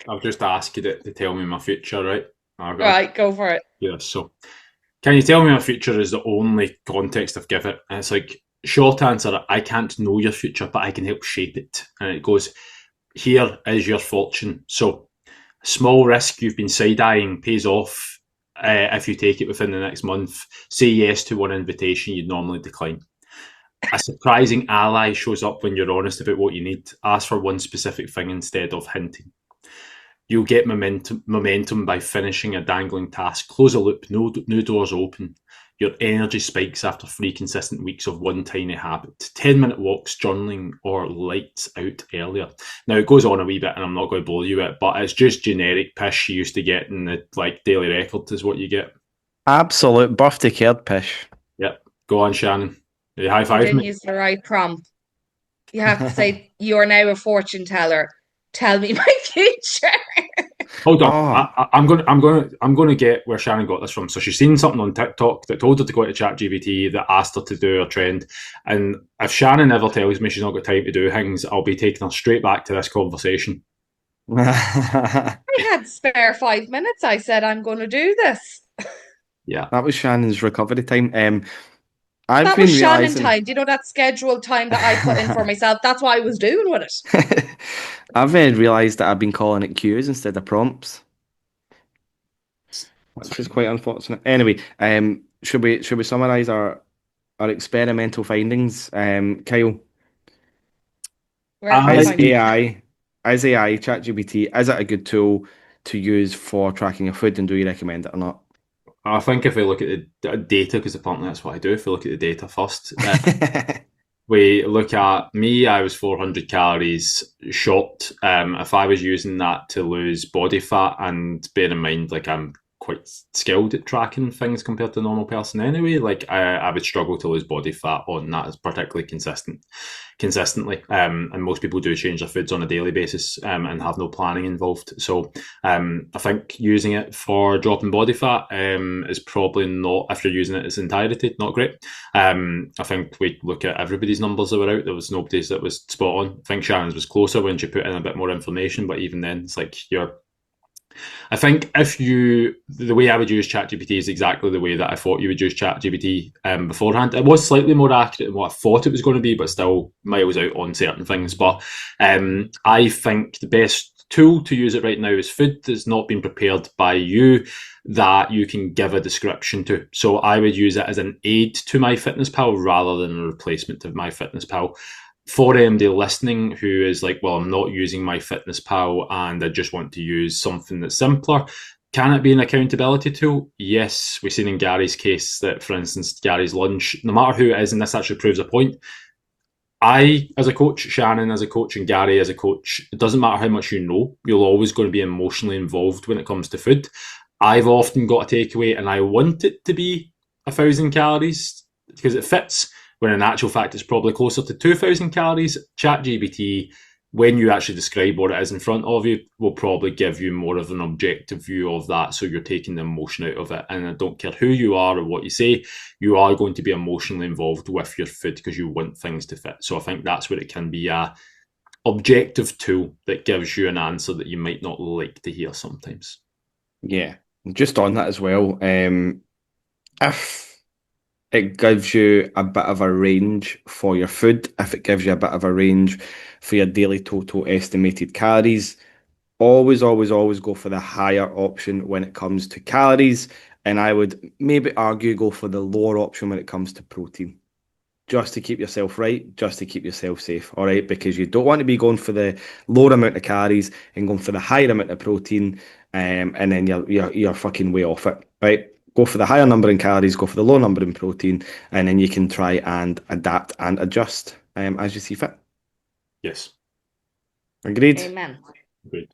I've just asked you to tell me my future, right? I've got Right, go for it. yeah. So, can you tell me my future is the only context I've given it? And it's like short answer: I can't know your future, but I can help shape it. And it goes, here is your fortune. So, small risk you've been side eyeing pays off if you take it within the next month. Say yes to one invitation you'd normally decline. A surprising ally shows up when you're honest about what you need. Ask for one specific thing instead of hinting. You'll get momentum by finishing a dangling task. Close a loop, new doors open. Your energy spikes after 3 consistent weeks of one tiny habit. 10-minute walks, journaling, or lights out earlier. Now it goes on a wee bit, and I'm not going to blow you it, but it's just generic pish you used to get in the like daily record is what you get. Absolute birthday card pish. Yep. Go on, Shannon. You high You five didn't me. use the right prompt. You have to say, you are now a fortune teller. Tell me my future. Hold on, Oh, I'm going to get where Shannon got this from. So she's seen something on TikTok that told her to go to ChatGPT that asked her to do a trend. And if Shannon ever tells me she's not got time to do things, I'll be taking her straight back to this conversation. that I had spare 5 minutes. I said, I'm going to do this. Yeah, was Shannon's recovery time. I've That was been Shannon realizing time. Do you know that scheduled time that I put in for myself? That's what I was doing with it. I've realized that I've been calling it cues instead of prompts, that's which is fine. quite unfortunate. Anyway, should we summarize our experimental findings? Kyle, Where can I is I find it? AI ChatGPT, is it a good tool to use for tracking your food, and do you recommend it or not? I think if we look at the data, because apparently that's what I do. If we look at the data first, we look at me. I was 400 calories short. If I was using that to lose body fat, and bear in mind, like I'm quite skilled at tracking things compared to a normal person anyway, like I would struggle to lose body fat on that as particularly consistently. And most people do change their foods on a daily basis and have no planning involved. So I think using it for dropping body fat is probably not, if you're using it in its entirety, not great. I think we look at everybody's numbers that were out. There was nobody's that was spot on. I think Shannon's was closer when she put in a bit more information, but even then, it's like I think the way I would use ChatGPT is exactly the way that I thought you would use ChatGPT beforehand. It was slightly more accurate than what I thought it was going to be, but still miles out on certain things. But I think the best tool to use it right now is food that's not been prepared by you that you can give a description to. So I would use it as an aid to MyFitnessPal rather than a replacement of MyFitnessPal. For anybody listening who is like, well, I'm not using MyFitnessPal and I just want to use something that's simpler, can it be an accountability tool? Yes. We've seen in Gary's case that, for instance, Gary's lunch, no matter who it is, and this actually proves a point, I, as a coach, Shannon as a coach, and Gary as a coach, it doesn't matter how much you know, you're always going to be emotionally involved when it comes to food. I've often got a takeaway and I want it to be 1,000 calories because it fits, when in actual fact it's probably closer to 2,000 calories. ChatGPT, when you actually describe what it is in front of you, will probably give you more of an objective view of that, so you're taking the emotion out of it. And I don't care who you are or what you say, you are going to be emotionally involved with your food because you want things to fit. So I think that's where it can be a objective tool that gives you an answer that you might not like to hear sometimes. Yeah, just on that as well. If it gives you a bit of a range for your food, if it gives you a bit of a range for your daily total estimated calories, always go for the higher option when it comes to calories. And I would maybe argue go for the lower option when it comes to protein, just to keep yourself right, just to keep yourself safe, all right? Because you don't want to be going for the lower amount of calories and going for the higher amount of protein, and then you're fucking way off it, right? Go for the higher number in calories, go for the low number in protein, and then you can try and adapt and adjust as you see fit. Yes. Agreed? Amen. Agreed.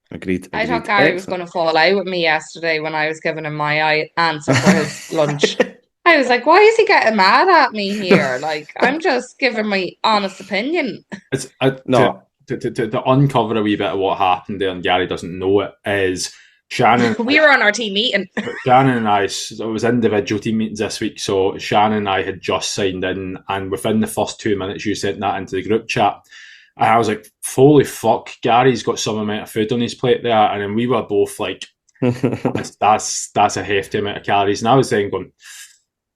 Agreed. I thought Gary was going to fall out with me yesterday when I was giving him my answer for his lunch. I was like, why is he getting mad at me here? Like, I'm just giving my honest opinion. It's No. to uncover a wee bit of what happened there, and Gary doesn't know it, is Shannon. We were on our team meeting. Shannon and I, so it was individual team meetings this week. So Shannon and I had just signed in, and within the first 2 minutes, you sent that into the group chat. And I was like, holy fuck, Gary's got some amount of food on his plate there. And then we were both like, that's a hefty amount of calories. And I was then going,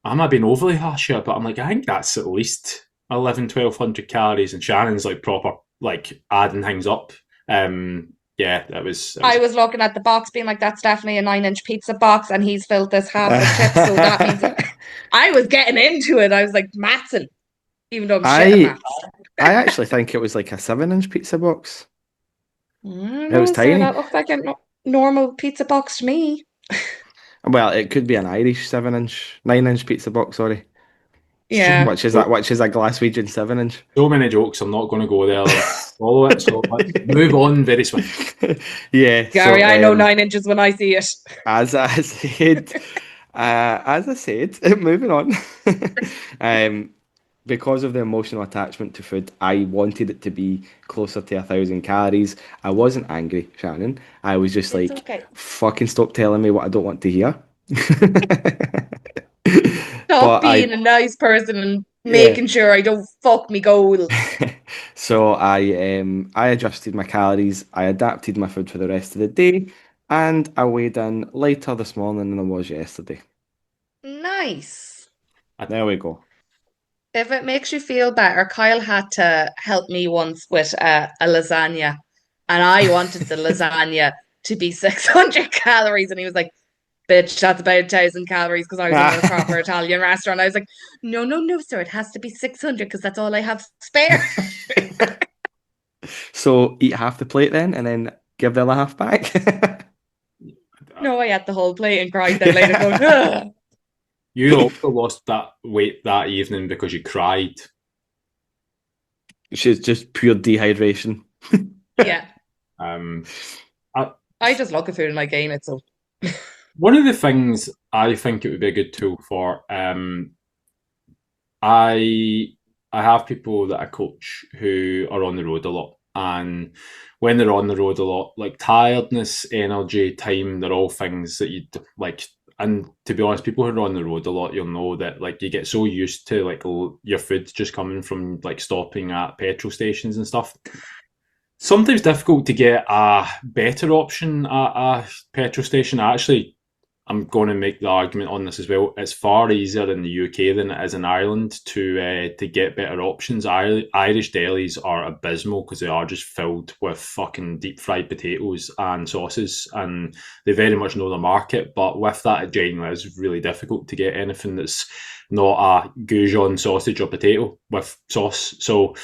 am I being overly harsh here? But I'm like, I think that's at least 1,100-1,200 calories. And Shannon's like proper, like adding things up. Yeah, it was. I was looking at the box being like, that's definitely a 9-inch pizza box. And he's filled this half with chips. So that means I was getting into it. I was like, Matson, even though I'm shit at maths. I actually think it was like a 7-inch pizza box. It was tiny. That looked like a normal pizza box to me. Well, it could be an Irish 9-inch pizza box, sorry. Yeah. Which is a Glaswegian 7-inch. So many jokes, I'm not going to go there. Follow it, so let's move on very swiftly. Yeah. Gary, I know 9 inches when I see it. As I said, moving on. Because of the emotional attachment to food, I wanted it to be closer to 1,000 calories. I wasn't angry, Shannon. I was just It's like, okay. fucking stop telling me what I don't want to hear. Stop being a nice person and making sure I don't fuck me goals. So I adjusted my calories. I adapted my food for the rest of the day, and I weighed in lighter this morning than I was yesterday. Nice. There we go. If it makes you feel better, Kyle had to help me once with a lasagna, and I wanted the lasagna to be 600 calories, and he was like, bitch, that's about 1,000 calories because I was in a proper Italian restaurant. I was like, no, sir, it has to be 600 because that's all I have spare. So eat half the plate then, and then give the other half back. No, I ate the whole plate and cried then later going, ugh. You also lost that weight that evening because you cried. It's just pure dehydration. Yeah. I just look at food and I gain it, so. One of the things I think it would be a good tool for, I have people that I coach who are on the road a lot, and when they're on the road a lot, like tiredness, energy, time, they're all things that you like. And to be honest, people who are on the road a lot, you'll know that like you get so used to like your food just coming from like stopping at petrol stations and stuff. Sometimes difficult to get a better option at a petrol station. I'm going to make the argument on this as well. It's far easier in the UK than it is in Ireland to get better options. Irish delis are abysmal because they are just filled with fucking deep fried potatoes and sauces, and they very much know the market. But with that, it genuinely is really difficult to get anything that's not a goujon sausage or potato with sauce. So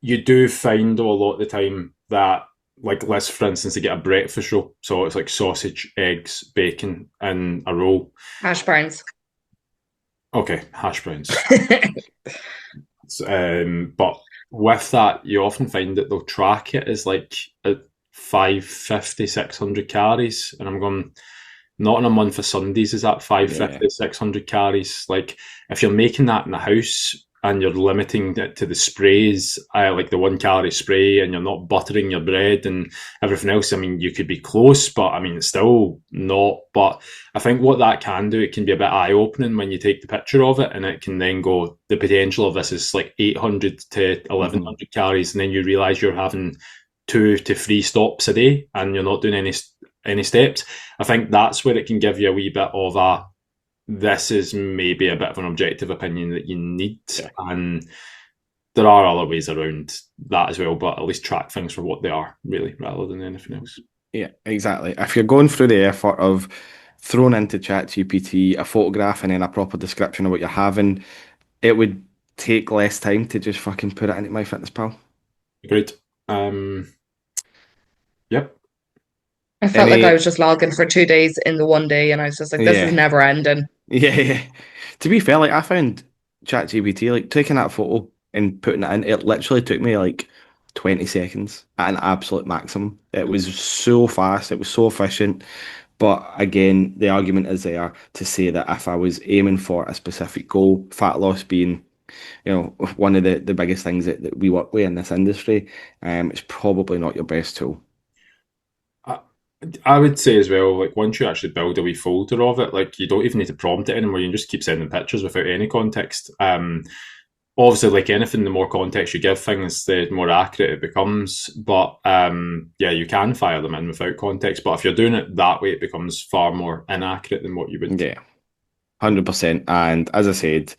you do find though a lot of the time that, like, let's for instance, to get a breakfast roll, so it's like sausage, eggs, bacon, and a roll. Hash browns. Okay, hash browns. But with that, you often find that they'll track it as like at 550, 600 calories, and I'm going, not in a month of Sundays is that 550, 600 calories. Like if you're making that in the house and you're limiting it to the sprays, like the 1 calorie spray, and you're not buttering your bread and everything else, I mean, you could be close, but I mean, it's still not. But I think what that can do, it can be a bit eye-opening when you take the picture of it, and it can then go, the potential of this is like 800 to 1,100 calories, and then you realise you're having 2 to 3 stops a day and you're not doing any steps. I think that's where it can give you a wee bit of a, this is maybe a bit of an objective opinion that you need. And there are other ways around that as well, but at least track things for what they are, really, rather than anything else. Yeah, exactly. If you're going through the effort of throwing into ChatGPT a photograph and then a proper description of what you're having, it would take less time to just fucking put it into MyFitnessPal. Agreed. Um, yep. I felt like I Any, was just logging for 2 days in the one day, and I was just like, this is yeah, never ending. yeah, yeah. To be fair, like I found ChatGPT, like taking that photo and putting it in, it literally took me like 20 seconds at an absolute maximum. It was so fast, it was so efficient. But again, the argument is there to say that if I was aiming for a specific goal, fat loss being, one of the biggest things that we work with in this industry, it's probably not your best tool. I, I would say as well, like once you actually build a wee folder of it, like you don't even need to prompt it anymore. You can just keep sending pictures without any context. Obviously, like anything, the more context you give things, the more accurate it becomes. But yeah, you can fire them in without context. But if you're doing it that way, it becomes far more inaccurate than what you would. Yeah, 100%. And as I said,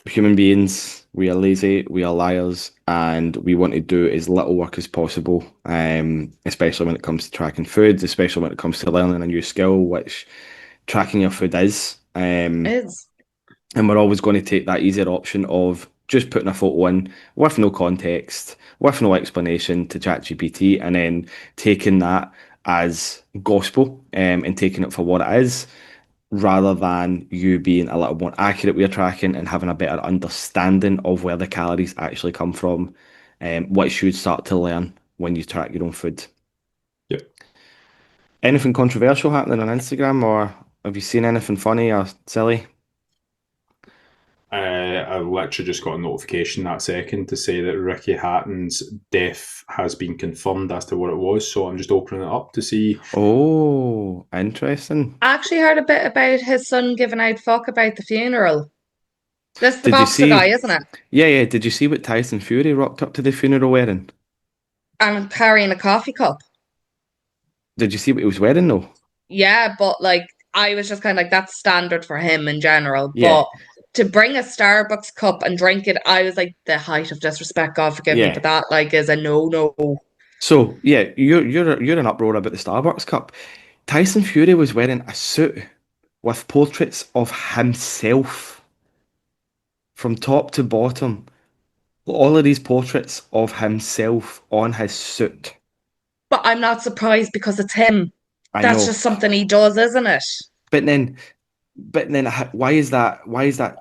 human beings, we are lazy, we are liars, and we want to do as little work as possible, especially when it comes to tracking foods, especially when it comes to learning a new skill, which tracking your food is. Is. And we're always going to take that easier option of just putting a photo in with no context, with no explanation to ChatGPT, and then taking that as gospel, and taking it for what it is, rather than you being a little more accurate with your tracking and having a better understanding of where the calories actually come from, which you'd start to learn when you track your own food. Yep. Anything controversial happening on Instagram, or have you seen anything funny or silly? I literally just got a notification that second to say that Ricky Hatton's death has been confirmed as to what it was. So I'm just opening it up to see. Oh, interesting. I actually heard a bit about his son giving out fuck about the funeral. This is the Did you boxer guy, see? isn't it? Yeah, yeah. Did you see what Tyson Fury rocked up to the funeral wearing? And carrying a coffee cup. Did you see what he was wearing though? Yeah, but like I was just kind of like that's standard for him in general. Yeah, But to bring a Starbucks cup and drink it, I was like the height of disrespect. God forgive me, yeah. but that like is a no. So yeah, you're an uproar about the Starbucks cup. Tyson Fury was wearing a suit with portraits of himself from top to bottom. All of these portraits of himself on his suit. But I'm not surprised because it's him. I That's know, just something he does, isn't it? but then, why is that? Why is that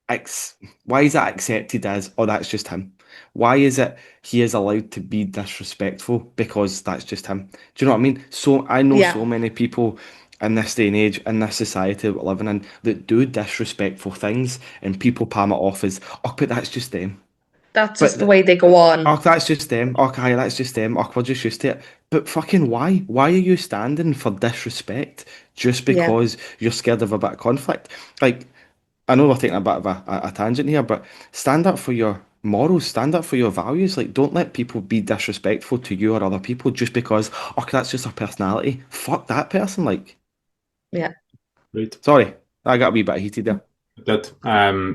accepted as, oh, that's just him? Why is it he is allowed to be disrespectful because that's just him? Do you know what I mean? So I know Yeah, so many people in this day and age, in this society that we're living in, that do disrespectful things, and people palm it off as, oh, but that's just them. that's But just the way they go on. oh, that's just them. Okay, that's just them. Oh, we're just used to it. But fucking why? Why are you standing for disrespect just Yeah, because you're scared of a bit of conflict? Like, I know we're taking a bit of a tangent here, but stand up for your morals, stand up for your values. Like, don't let people be disrespectful to you or other people just because, oh, that's just a personality. Fuck that person. Like, yeah, Right. sorry, I got a wee bit heated there. Did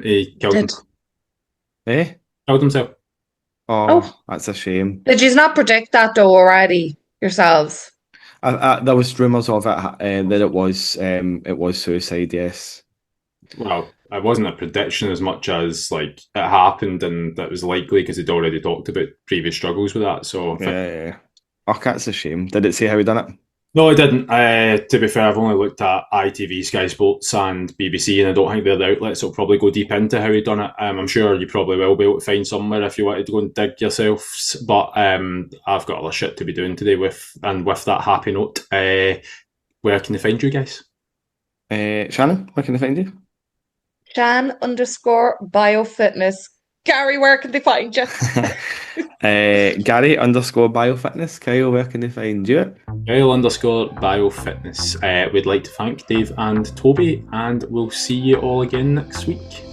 he it did. Eh? killed himself? Oh, Oh, that's a shame. did you not predict that though already yourselves? There was rumours of it that it was suicide. Yes. Well, it wasn't a prediction as much as like it happened and that was likely because he'd already talked about previous struggles with that. So Yeah, yeah, yeah. Oh, that's a shame. Did it say how he done it? no, I didn't. To be fair, I've only looked at ITV, Sky Sports, and BBC, and I don't think they're the outlets that'll probably go deep into how he done it. I'm sure you probably will be able to find somewhere if you wanted to go and dig yourselves. But I've got other shit to be doing today with that happy note. Where can they find you guys? Shannon, where can they find you? Shan_biofitness. Gary, where can they find you? Gary _biofitness. Kyle, where can they find you? Kyle_biofitness. We'd like to thank Dave and Toby, and we'll see you all again next week.